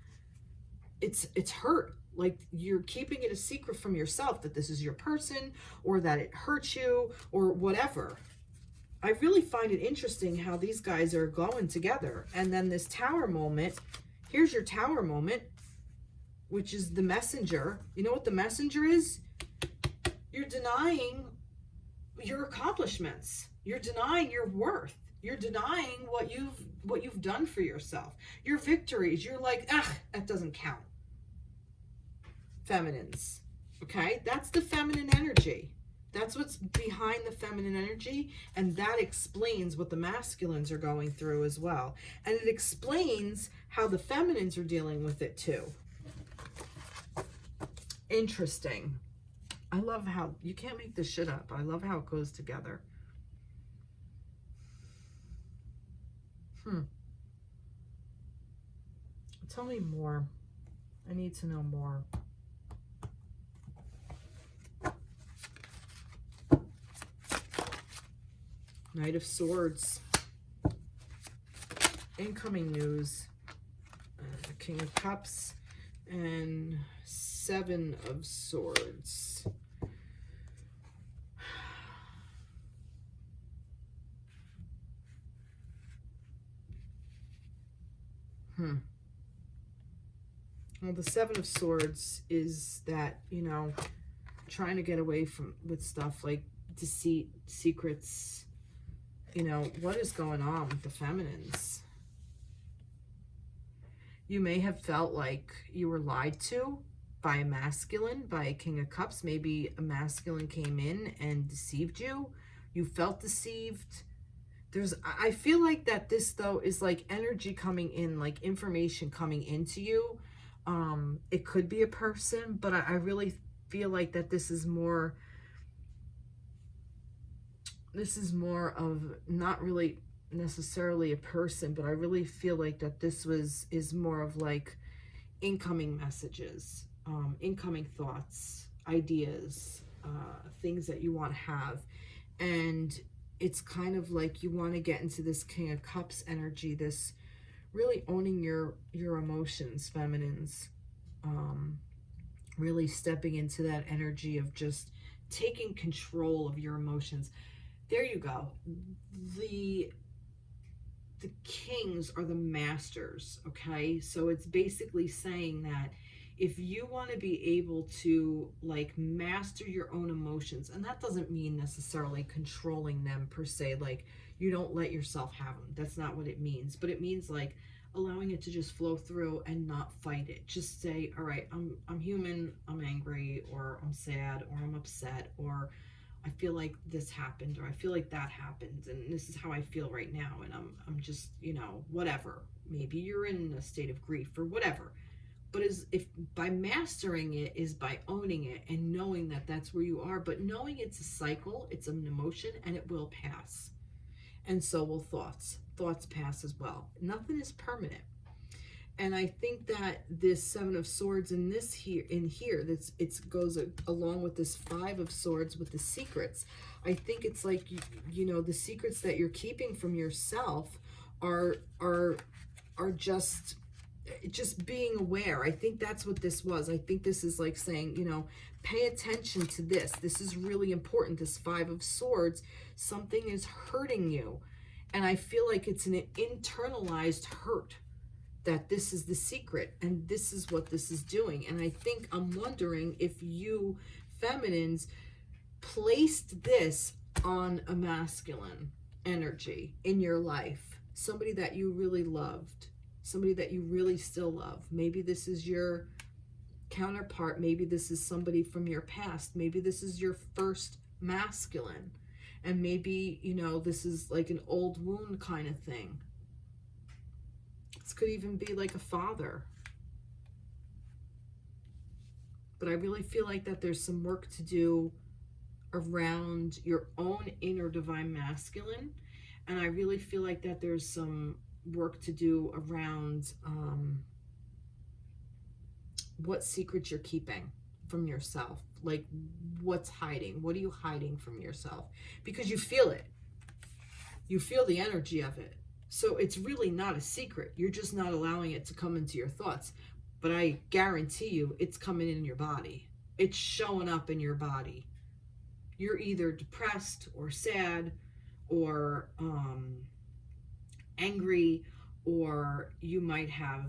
it's hurt. Like you're keeping it a secret from yourself that this is your person, or that it hurts you, or whatever. I really find it interesting how these guys are going together. And then this Tower moment, here's your Tower moment, which is the Messenger. You know what the Messenger is? You're denying your accomplishments. You're denying your worth. You're denying what you've done for yourself. Your victories. You're like, ah, that doesn't count. Feminines. Okay? That's the feminine energy. That's what's behind the feminine energy, and that explains what the masculines are going through as well. And it explains how the feminines are dealing with it too. Interesting. I love how, you can't make this shit up. I love how it goes together. Tell me more. I need to know more. Knight of Swords. Incoming news. King of Cups. And Seven of Swords. Well, the Seven of Swords is that, you know, trying to get away with stuff like deceit, secrets. You know, what is going on with the feminines? You may have felt like you were lied to by a masculine, by a King of Cups. Maybe a masculine came in and deceived you. You felt deceived. I feel like that this, though, is like energy coming in, like information coming into you. It could be a person, but I really feel like that this is more of not really necessarily a person, but I really feel like that this is more of like incoming messages, incoming thoughts, ideas, things that you want to have. And it's kind of like you want to get into this King of Cups energy, this really owning your emotions, feminines, really stepping into that energy of just taking control of your emotions. There you go. The kings are the masters, okay? So it's basically saying that if you want to be able to like master your own emotions, and that doesn't mean necessarily controlling them per se, like you don't let yourself have them. That's not what it means. But it means like allowing it to just flow through and not fight it. Just say, all right, I'm human, I'm angry, or I'm sad, or I'm upset, or I feel like this happened, or I feel like that happened, and this is how I feel right now, and I'm just, you know, whatever. Maybe you're in a state of grief or whatever. But if by mastering it is by owning it and knowing that that's where you are, but knowing it's a cycle, it's an emotion, and it will pass. And so will thoughts. Thoughts pass as well. Nothing is permanent. And I think that this Seven of Swords in here, it goes along with this Five of Swords with the secrets. I think it's like, you know, the secrets that you're keeping from yourself are just being aware. I think that's what this was. I think this is like saying, you know, pay attention to this. This is really important. This Five of Swords, something is hurting you. And I feel like it's an internalized hurt, that this is the secret and this is what this is doing. And I think I'm wondering if you feminines placed this on a masculine energy in your life, somebody that you really loved, somebody that you really still love. Maybe this is your counterpart. Maybe this is somebody from your past. Maybe this is your first masculine. And maybe, you know, this is like an old wound kind of thing. This could even be like a father. But I really feel like that there's some work to do around your own inner divine masculine. And I really feel like that there's some work to do around what secrets you're keeping from yourself. Like, what's hiding? What are you hiding from yourself? Because you feel it. You feel the energy of it. So it's really not a secret. You're just not allowing it to come into your thoughts. But I guarantee you, it's coming in your body. It's showing up in your body. You're either depressed or sad or angry, or you might have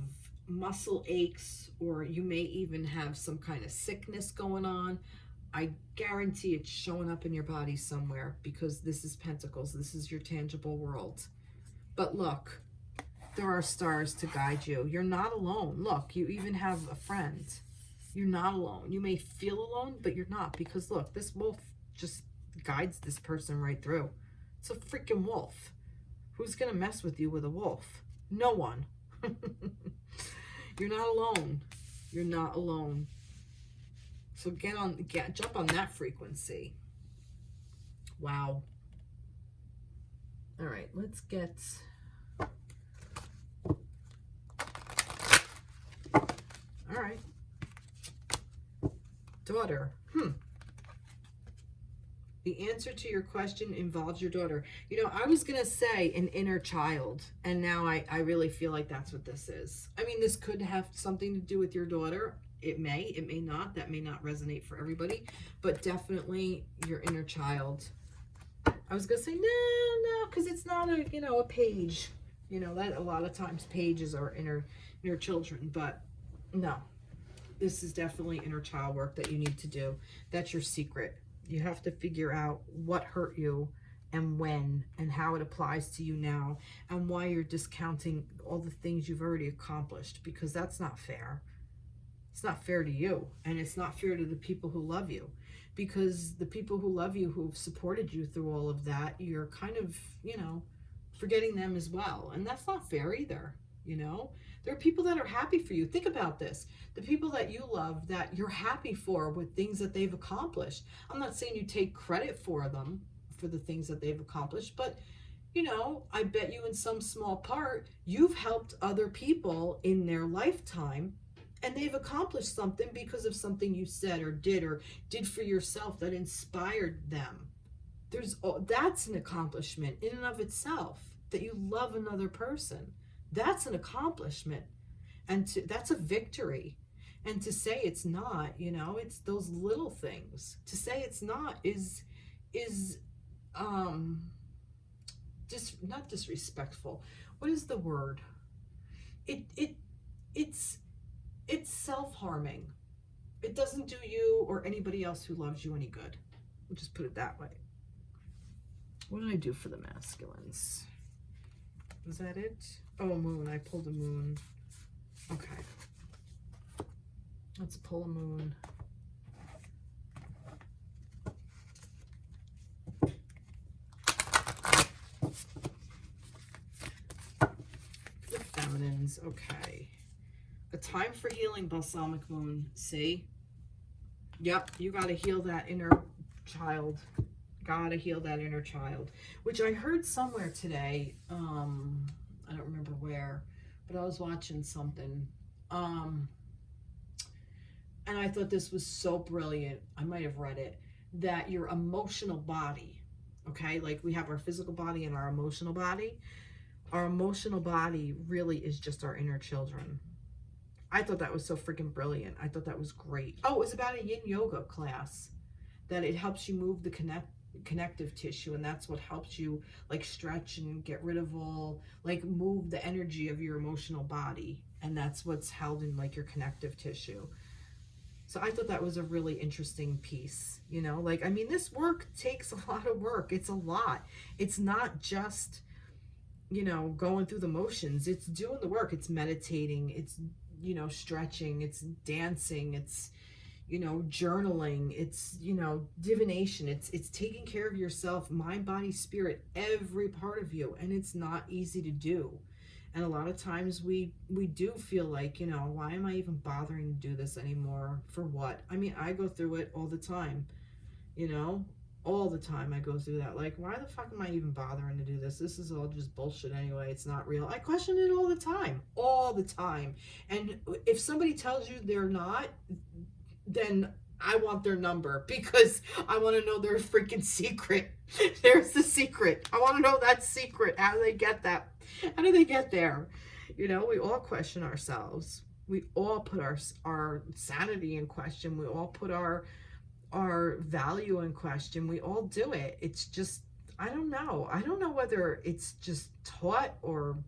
muscle aches, or you may even have some kind of sickness going on. I guarantee it's showing up in your body somewhere, because this is Pentacles. This is your tangible world. But look, there are stars to guide you. You're not alone. Look, you even have a friend. You're not alone. You may feel alone, but you're not, because look, this wolf just guides this person right through. It's a freaking wolf. Who's going to mess with you with a wolf? No one. You're not alone. You're not alone. So jump on that frequency. Wow. All right, let's get... All right. Daughter. The answer to your question involves your daughter. You know, I was going to say an inner child, and now I really feel like that's what this is. I mean, this could have something to do with your daughter. It may not. That may not resonate for everybody, but definitely your inner child. I was going to say, no, because it's not a, you know, a page. You know, that a lot of times pages are inner children, but no. This is definitely inner child work that you need to do. That's your secret. You have to figure out what hurt you and when and how it applies to you now and why you're discounting all the things you've already accomplished, because that's not fair. It's not fair to you, and it's not fair to the people who love you, because the people who love you, who've supported you through all of that, you're kind of, you know, forgetting them as well. And that's not fair either, you know? There are people that are happy for you. Think about this. The people that you love, that you're happy for with things that they've accomplished. I'm not saying you take credit for them, for the things that they've accomplished, but, you know, I bet you in some small part, you've helped other people in their lifetime, and they've accomplished something because of something you said or did for yourself that inspired them. That's an accomplishment in and of itself, that you love another person. That's an accomplishment, and that's a victory. And to say it's not, you know, it's those little things. To say it's not is just not disrespectful. What is the word? It's self-harming. It doesn't do you or anybody else who loves you any good. We'll just put it that way. What did I do for the masculines? Is that it? Oh, moon. I pulled a moon. Okay. Let's pull a moon. The feminines. Okay. A time for healing, balsamic moon. See? Yep. You got to heal that inner child. Gotta heal that inner child, which I heard somewhere today. I don't remember where, but I was watching something, and I thought this was so brilliant. I might have read it, that your emotional body, okay, like we have our physical body and our emotional body. Our emotional body really is just our inner children. I thought that was so freaking brilliant. I thought that was great. Oh, it was about a yin yoga class, that it helps you move the connective tissue, and that's what helps you like stretch and get rid of all, like move the energy of your emotional body, and that's what's held in like your connective tissue. So I thought that was a really interesting piece, you know, like, I mean, this work takes a lot of work. It's a lot. It's not just, you know, going through the motions. It's doing the work. It's meditating. It's, you know, stretching. It's dancing. It's, you know, journaling. It's, you know, divination. It's taking care of yourself, mind, body, spirit, every part of you. And it's not easy to do. And a lot of times we do feel like, you know, why am I even bothering to do this anymore? For what? I mean, I go through it all the time, you know, all the time I go through that. Like, why the fuck am I even bothering to do this? This is all just bullshit anyway. It's not real. I question it all the time. And if somebody tells you they're not, then I want their number, because I want to know their freaking secret. There's the secret. I want to know that secret. How do they get that? How do they get there? You know, we all question ourselves. We all put our sanity in question. We all put our value in question. We all do it. It's just, I don't know. I don't know whether it's just taught or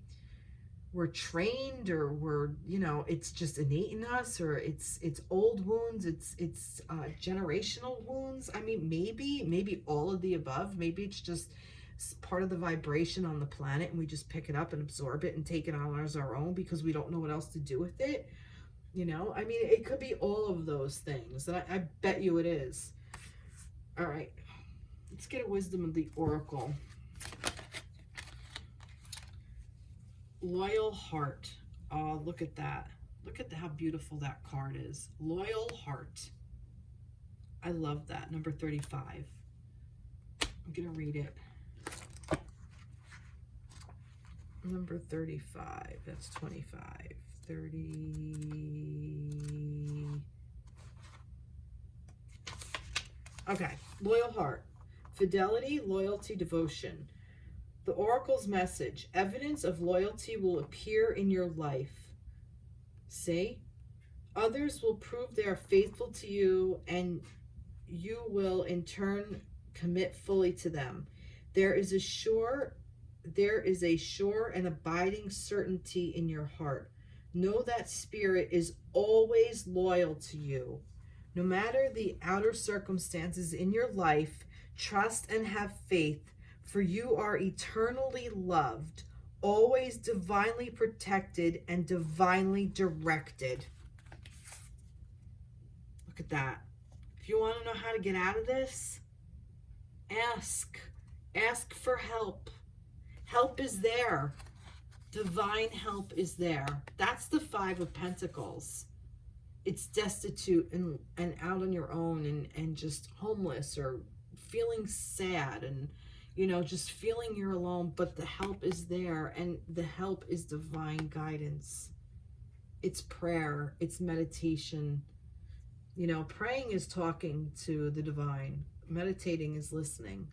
we're trained, or we're, you know, it's just innate in us, or it's old wounds, it's generational wounds. I mean, maybe all of the above. Maybe it's just part of the vibration on the planet, and we just pick it up and absorb it and take it on as our own because we don't know what else to do with it. You know, I mean, it could be all of those things, and I bet you it is. All right, let's get a wisdom of the oracle. Loyal heart. Oh, look at that. Look at how beautiful that card is. Loyal heart. I love that. Number 35. I'm going to read it. Number 35. That's 25. 30. Okay. Loyal heart. Fidelity, loyalty, devotion. The oracle's message: evidence of loyalty will appear in your life. See? Others will prove they are faithful to you, and you will in turn commit fully to them. There is a sure and abiding certainty in your heart. Know that spirit is always loyal to you. No matter the outer circumstances in your life, trust and have faith, for you are eternally loved, always divinely protected and divinely directed. Look at that. If you want to know how to get out of this, ask. Ask for help. Help is there. Divine help is there. That's the 5 of Pentacles. It's destitute and out on your own, and just homeless, or feeling sad, and, you know, just feeling you're alone, but the help is there, and the help is divine guidance. It's prayer, it's meditation. You know, praying is talking to the divine. Meditating is listening.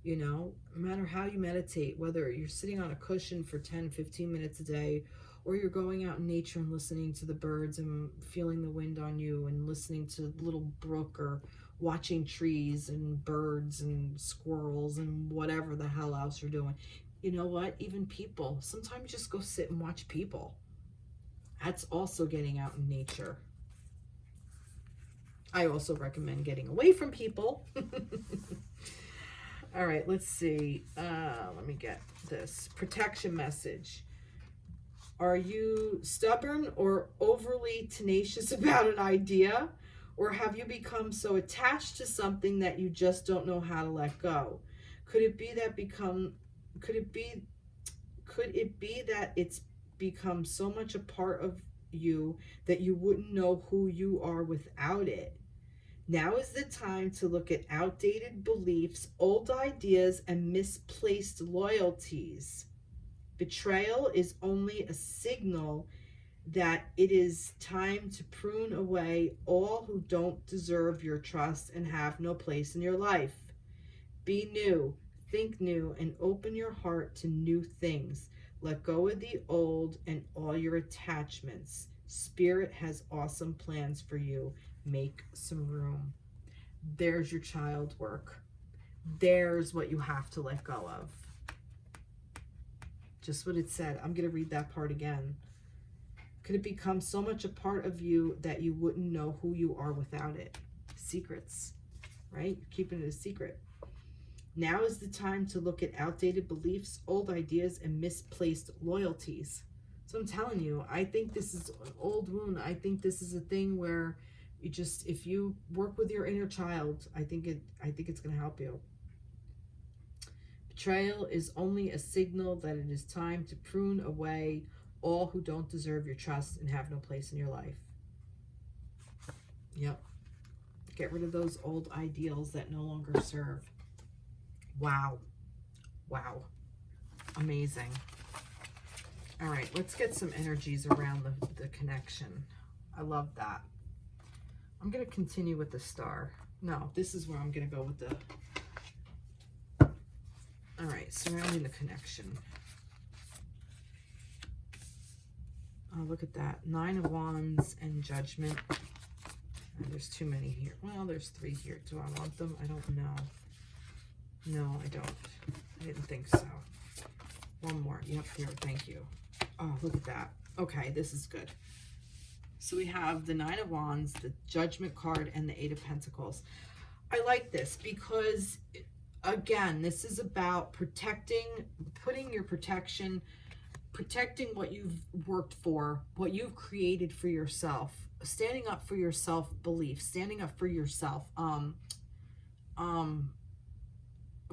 You know, no matter how you meditate, whether you're sitting on a cushion for 10, 15 minutes a day, or you're going out in nature and listening to the birds and feeling the wind on you, and listening to the little brook, or watching trees and birds and squirrels and whatever the hell else you're doing. You know what? Even people. Sometimes just go sit and watch people. That's also getting out in nature. I also recommend getting away from people. All right, let's see. Let me get this. Protection message. Are you stubborn or overly tenacious about an idea? Or have you become so attached to something that you just don't know how to let go? Could it be that it's become so much a part of you that you wouldn't know who you are without it? Now is the time to look at outdated beliefs, old ideas, and misplaced loyalties. Betrayal is only a signal that it is time to prune away all who don't deserve your trust and have no place in your life. Be new, think new, and open your heart to new things. Let go of the old and all your attachments. Spirit has awesome plans for you. Make some room. There's your child work. There's what you have to let go of. Just what it said. I'm going to read that part again. Could it become so much a part of you that you wouldn't know who you are without it? Secrets, right? You're keeping it a secret. Now is the time to look at outdated beliefs, old ideas, and misplaced loyalties. So I'm telling you, I think this is an old wound. I think this is a thing where you just, if you work with your inner child, I think it's going to help you. Betrayal is only a signal that it is time to prune away all who don't deserve your trust and have no place in your life. Yep. Get rid of those old ideals that no longer serve. Wow. Wow. Amazing. All right, let's get some energies around the connection. I love that. I'm going to continue with the star. No, this is where I'm going to go with the... All right, surrounding the connection. Oh, look at that. 9 of Wands and Judgment. Oh, there's too many here. Well, there's 3 here. Do I want them? I don't know. No, I don't. I didn't think so. One more. Yep, here. Thank you. Oh, look at that. Okay, this is good. So we have the Nine of Wands, the Judgment card, and the Eight of Pentacles. I like this because, again, this is about protecting, putting your protection, protecting what you've worked for, what you've created for yourself, standing up for your self-belief, standing up for yourself,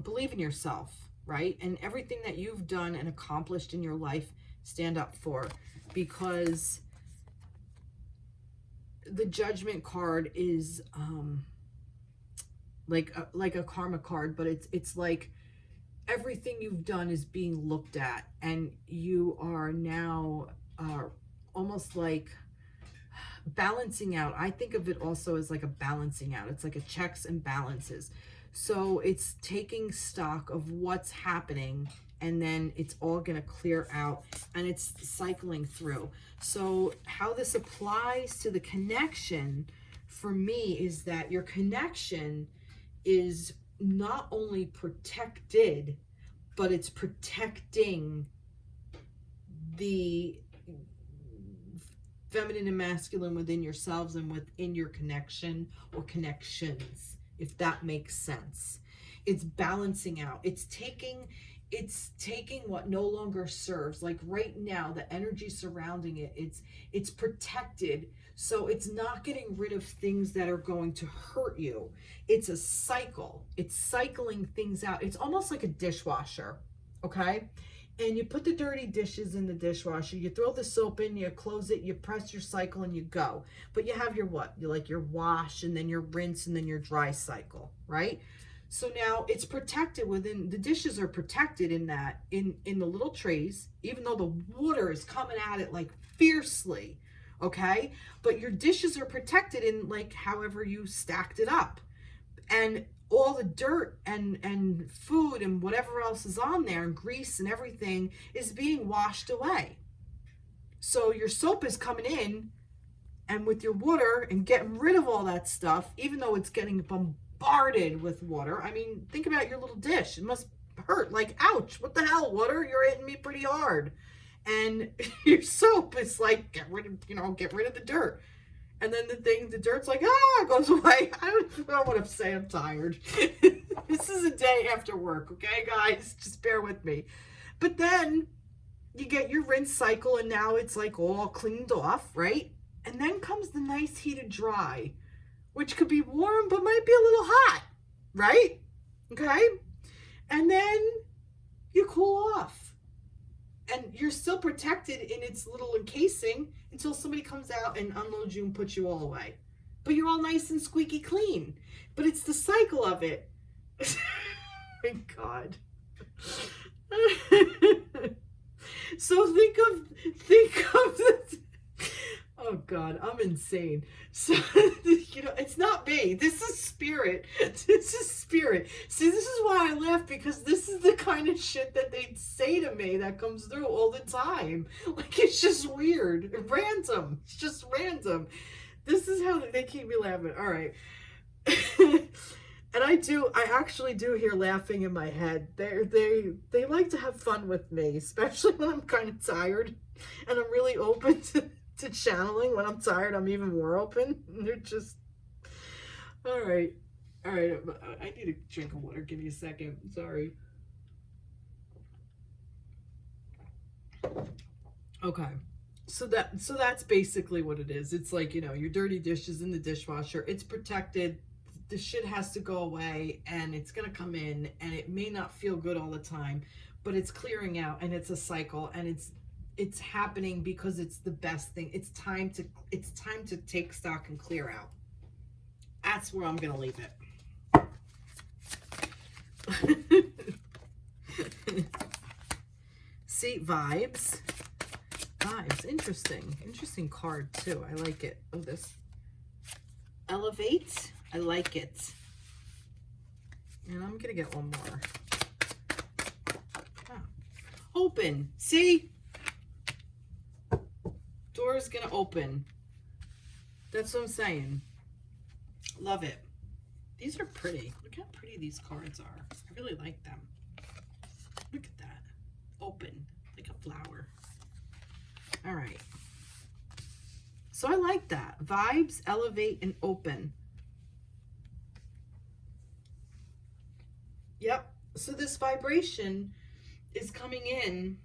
believe in yourself, right? And everything that you've done and accomplished in your life, stand up for, because the Judgment card is like a karma card, but it's like everything you've done is being looked at, and you are now almost like balancing out. I think of it also as like a balancing out. It's like a checks and balances. So it's taking stock of what's happening, and then it's all going to clear out, and it's cycling through. So how this applies to the connection for me is that your connection is not only protected, but it's protecting the feminine and masculine within yourselves and within your connection or connections, if that makes sense. It's balancing out. It's taking what no longer serves. Like right now, the energy surrounding it, it's protected. So it's not getting rid of things that are going to hurt you. It's a cycle. It's cycling things out. It's almost like a dishwasher, okay? And you put the dirty dishes in the dishwasher, you throw the soap in, you close it, you press your cycle, and you go. But you have your what? You like your wash, and then your rinse, and then your dry cycle, right? So now it's protected within, the dishes are protected in that, in the little trays, even though the water is coming at it like fiercely, okay? But your dishes are protected in like however you stacked it up. And all the dirt and food and whatever else is on there and grease and everything is being washed away. So your soap is coming in, and with your water and getting rid of all that stuff, even though it's getting bombarded with water. I mean, think about your little dish. It must hurt. Like, ouch, what the hell, water? You're hitting me pretty hard. And your soap is like, get rid of the dirt. And then the dirt's like, goes away. I don't know what I'm saying. I'm tired. This is a day after work, okay, guys? Just bear with me. But then you get your rinse cycle, and now it's like all cleaned off, right? And then comes the nice heated dry, which could be warm, but might be a little hot, right? Okay? And then you cool off. And you're still protected in its little encasing until somebody comes out and unloads you and puts you all away. But you're all nice and squeaky clean. But it's the cycle of it. Thank God. So think of the, oh God, I'm insane. So, it's not me. This is spirit. This is spirit. See, this is why I laugh, because this is the kind of shit that they say to me that comes through all the time. Like, it's just weird. Random. It's just random. This is how they keep me laughing. All right. And I actually do hear laughing in my head. They like to have fun with me, especially when I'm kind of tired and I'm really open to channeling. When I'm tired, I'm even more open. And they're just, all right. I need a drink of water. Give me a second. Sorry. Okay. So that's basically what it is. It's like, your dirty dishes in the dishwasher. It's protected. The shit has to go away, and it's going to come in, and it may not feel good all the time, but it's clearing out, and it's a cycle, and it's happening because it's the best thing. It's time to take stock and clear out. That's where I'm going to leave it. See, vibes. Interesting card too. I like it. Oh, this elevate. I like it. And I'm gonna get one more. Open. See, door's gonna open. That's what I'm saying. Love it. These are pretty. Look how pretty these cards are. I really like them. Look at that. open, like a flower. All right. So I like that. Vibes, elevate, and open. Yep. So this vibration is coming in.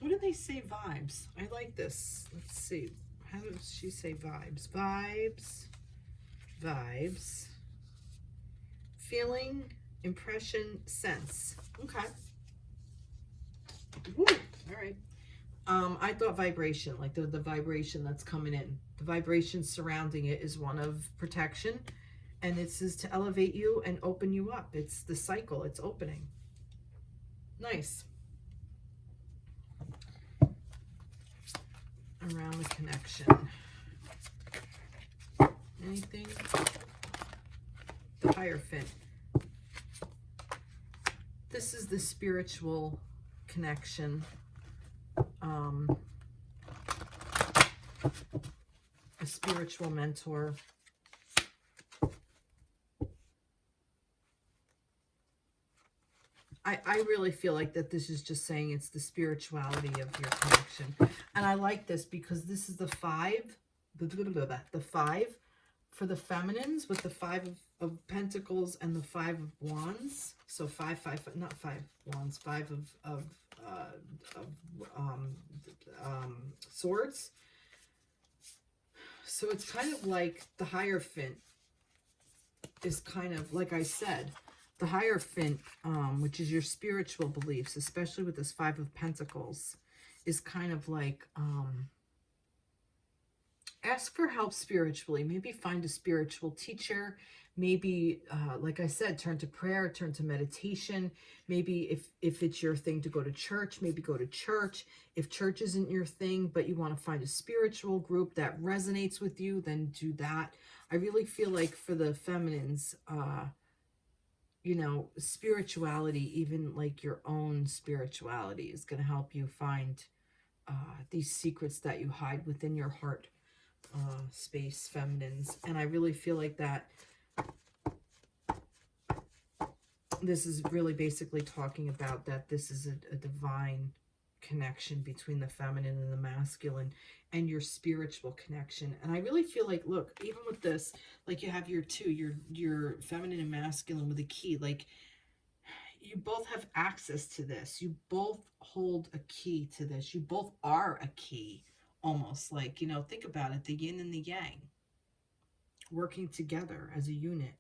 What do they say vibes? I like this. Let's see. How does she say vibes? Vibes. Vibes. Feeling, impression, sense. Okay. Woo. All right. I thought vibration, like the vibration that's coming in. The vibration surrounding it is one of protection. And it says to elevate you and open you up. It's the cycle. It's opening. Nice. Around the connection. Anything? The Hierophant. This is the spiritual connection. A spiritual mentor. I really feel like that this is just saying it's the spirituality of your connection. And I like this because this is the 5, the 5 for the feminines with the 5 of Pentacles and the 5 of Wands. So 5, not 5 Wands, 5 of Swords. So it's kind of like the Hierophant is kind of, like I said, the Hierophant, which is your spiritual beliefs, especially with this 5 of Pentacles, is kind of like, ask for help spiritually. Maybe find a spiritual teacher. Maybe, like I said, turn to prayer, turn to meditation. Maybe if it's your thing to go to church, maybe go to church. If church isn't your thing, but you want to find a spiritual group that resonates with you, then do that. I really feel like for the feminines, you know, spirituality, even like your own spirituality, is going to help you find these secrets that you hide within your heart space, feminines. And I really feel like that this is really basically talking about that this is a divine connection between the feminine and the masculine and your spiritual connection. And I really feel like, look, even with this, like you have your 2, your feminine and masculine with a key, like you both have access to this. You both hold a key to this. You both are a key, almost like, you know, think about it, the yin and the yang working together as a unit.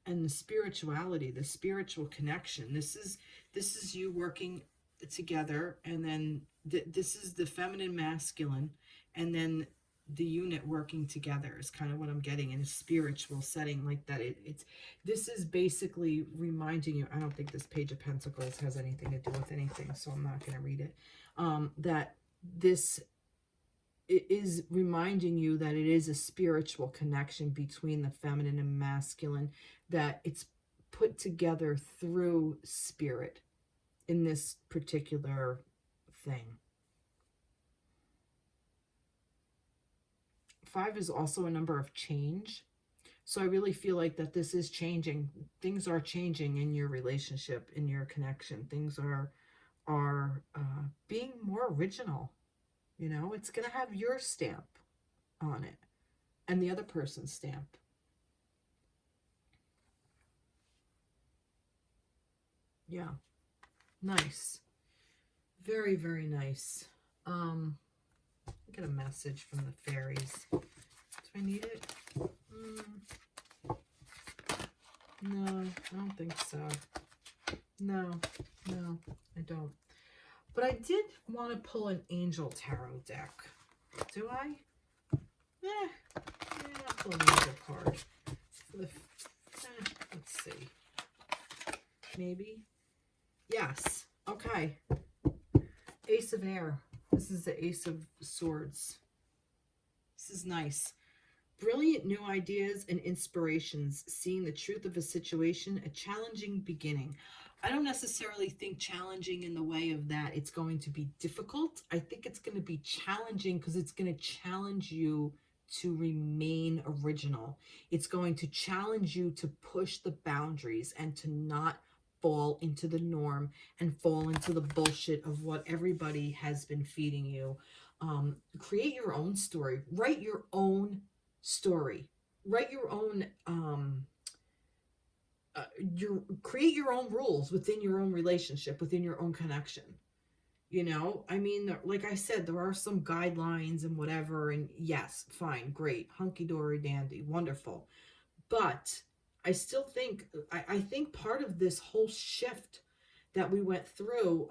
And the spirituality, the spiritual connection. This is you working together, and then this is the feminine, masculine, and then the unit working together is kind of what I'm getting in a spiritual setting like that. This is basically reminding you. I don't think this Page of Pentacles has anything to do with anything, so I'm not going to read it. That this is reminding you that it is a spiritual connection between the feminine and masculine, that it's put together through spirit in this particular thing. 5 is also a number of change. So I really feel like that this is changing. Things are changing in your relationship, in your connection. Things are being more original. You know, it's going to have your stamp on it and the other person's stamp. Yeah. Nice. Very, very nice. Get a message from the fairies. Do I need it? No, I don't think so. No, I don't. But I did want to pull an angel tarot deck. Do I? I'll pull an angel card. Let's see. Maybe. Yes. Okay. Ace of Air. This is the Ace of Swords. This is nice. Brilliant new ideas and inspirations. Seeing the truth of a situation. A challenging beginning. I don't necessarily think challenging in the way of that it's going to be difficult. I think it's going to be challenging because it's going to challenge you to remain original. It's going to challenge you to push the boundaries and to not fall into the norm and fall into the bullshit of what everybody has been feeding you. Create your own story. Write your own story. Write your own create your own rules within your own relationship, within your own connection. You know, I mean, like I said, there are some guidelines and whatever, and yes, fine, great, hunky-dory dandy, wonderful. But I still think, I think part of this whole shift that we went through,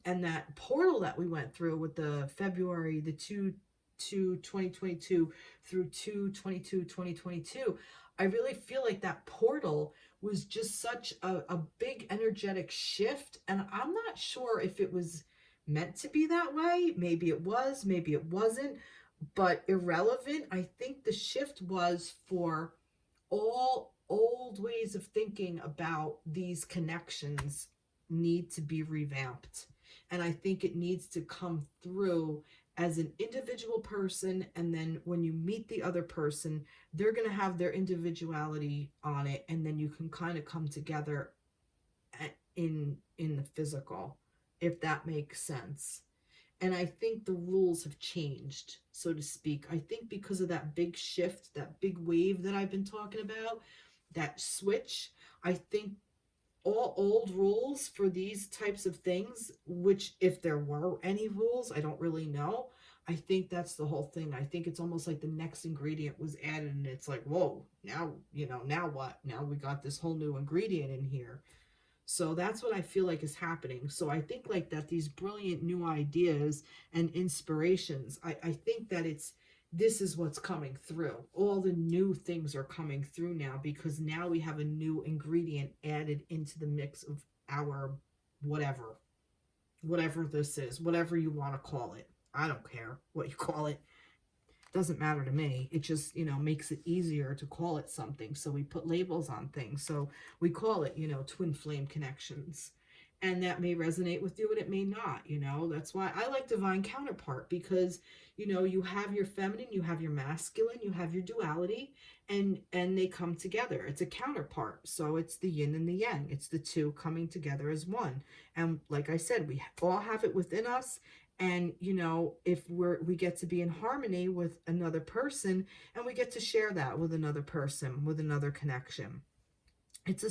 and that portal that we went through with the February, the 2022 through 2022, I really feel like that portal was just such a big energetic shift. And I'm not sure if it was meant to be that way. Maybe it was, maybe it wasn't, but irrelevant. I think the shift was for all old ways of thinking about these connections need to be revamped. And I think it needs to come through as an individual person, and then when you meet the other person, they're going to have their individuality on it, and then you can kind of come together in the physical, if that makes sense. And I think the rules have changed, so to speak. I think because of that big shift, that big wave that I've been talking about, that switch, I think all old rules for these types of things, which if there were any rules, I don't really know. I think that's the whole thing. I think it's almost like the next ingredient was added and it's like, whoa, now, you know, now what? Now we got this whole new ingredient in here. So that's what I feel like is happening. So I think like that these brilliant new ideas and inspirations, I think that this is what's coming through. All the new things are coming through now because now we have a new ingredient added into the mix of our whatever this is, whatever you want to call it. I don't care what you call it. Doesn't matter to me. It just, you know, makes it easier to call it something. So we put labels on things. So we call it, you know, twin flame connections. And that may resonate with you and it may not, you know. That's why I like divine counterpart, because, you know, you have your feminine, you have your masculine, you have your duality, and they come together. It's a counterpart. So it's the yin and the yang. It's the two coming together as one. And like I said, we all have it within us. And, you know, if we get to be in harmony with another person, and we get to share that with another person, with another connection. It's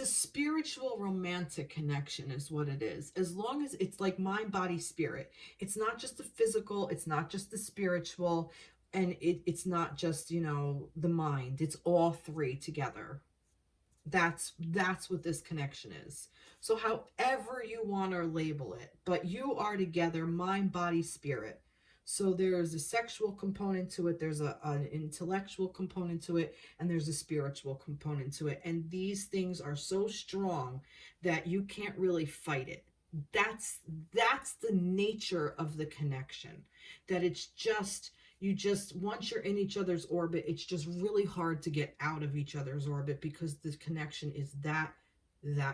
a spiritual romantic connection is what it is. As long as it's like mind, body, spirit. It's not just the physical. It's not just the spiritual. And it's not just, you know, the mind. It's all three together. That's what this connection is. So however you want to label it, but you are together, mind, body, spirit. So there's a sexual component to it, there's an intellectual component to it, and there's a spiritual component to it. And these things are so strong that you can't really fight it. That's the nature of the connection. That it's just, once you're in each other's orbit, it's just really hard to get out of each other's orbit because the connection is that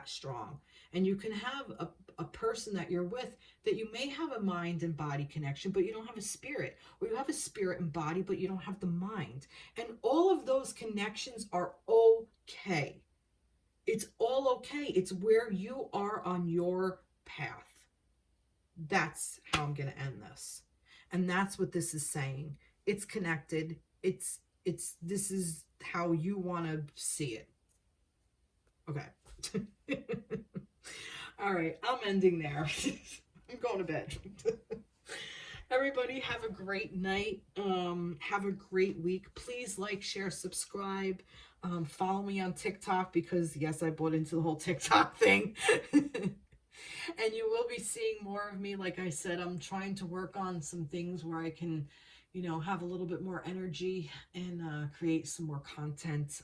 strong. And you can have a person that you're with that you may have a mind and body connection, but you don't have a spirit, or you have a spirit and body, but you don't have the mind. And all of those connections are okay. It's all okay. It's where you are on your path. That's how I'm going to end this. And that's what this is saying. It's connected. This is how you want to see it. Okay. All right. I'm ending there. I'm going to bed. Everybody have a great night. Have a great week. Please like, share, subscribe. Follow me on TikTok because yes, I bought into the whole TikTok thing. And you will be seeing more of me. Like I said, I'm trying to work on some things where I can, you know, have a little bit more energy and create some more content.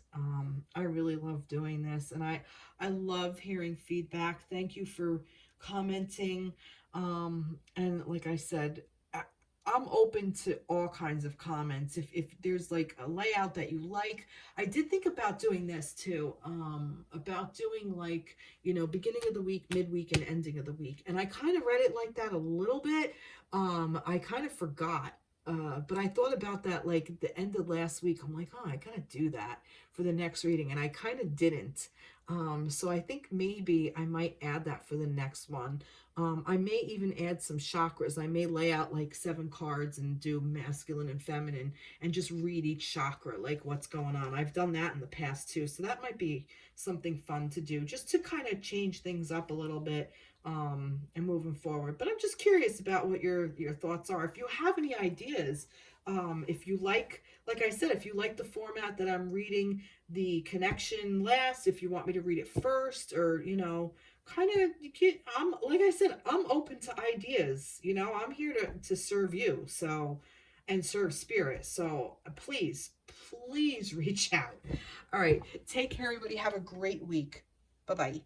I really love doing this, and I love hearing feedback. Thank you for commenting. And like I said, I'm open to all kinds of comments. If there's like a layout that you like, I did think about doing this too, about doing like, you know, beginning of the week, midweek, and ending of the week. And I kind of read it like that a little bit. I kind of forgot But I thought about that like at the end of last week. I'm like, oh, I gotta do that for the next reading, and I kind of didn't. So I think maybe I might add that for the next one. I may even add some chakras. I may lay out like 7 cards and do masculine and feminine and just read each chakra, like what's going on. I've done that in the past too, so that might be something fun to do, just to kind of change things up a little bit, and moving forward. But I'm just curious about what your thoughts are. If you have any ideas, if you like I said, if you like the format that I'm reading the connection last, if you want me to read it first, or kind of, you can, I'm like I said, I'm open to ideas. I'm here to serve you, so, and serve spirit. So please, please reach out. All right, take care, everybody. Have a great week. Bye bye.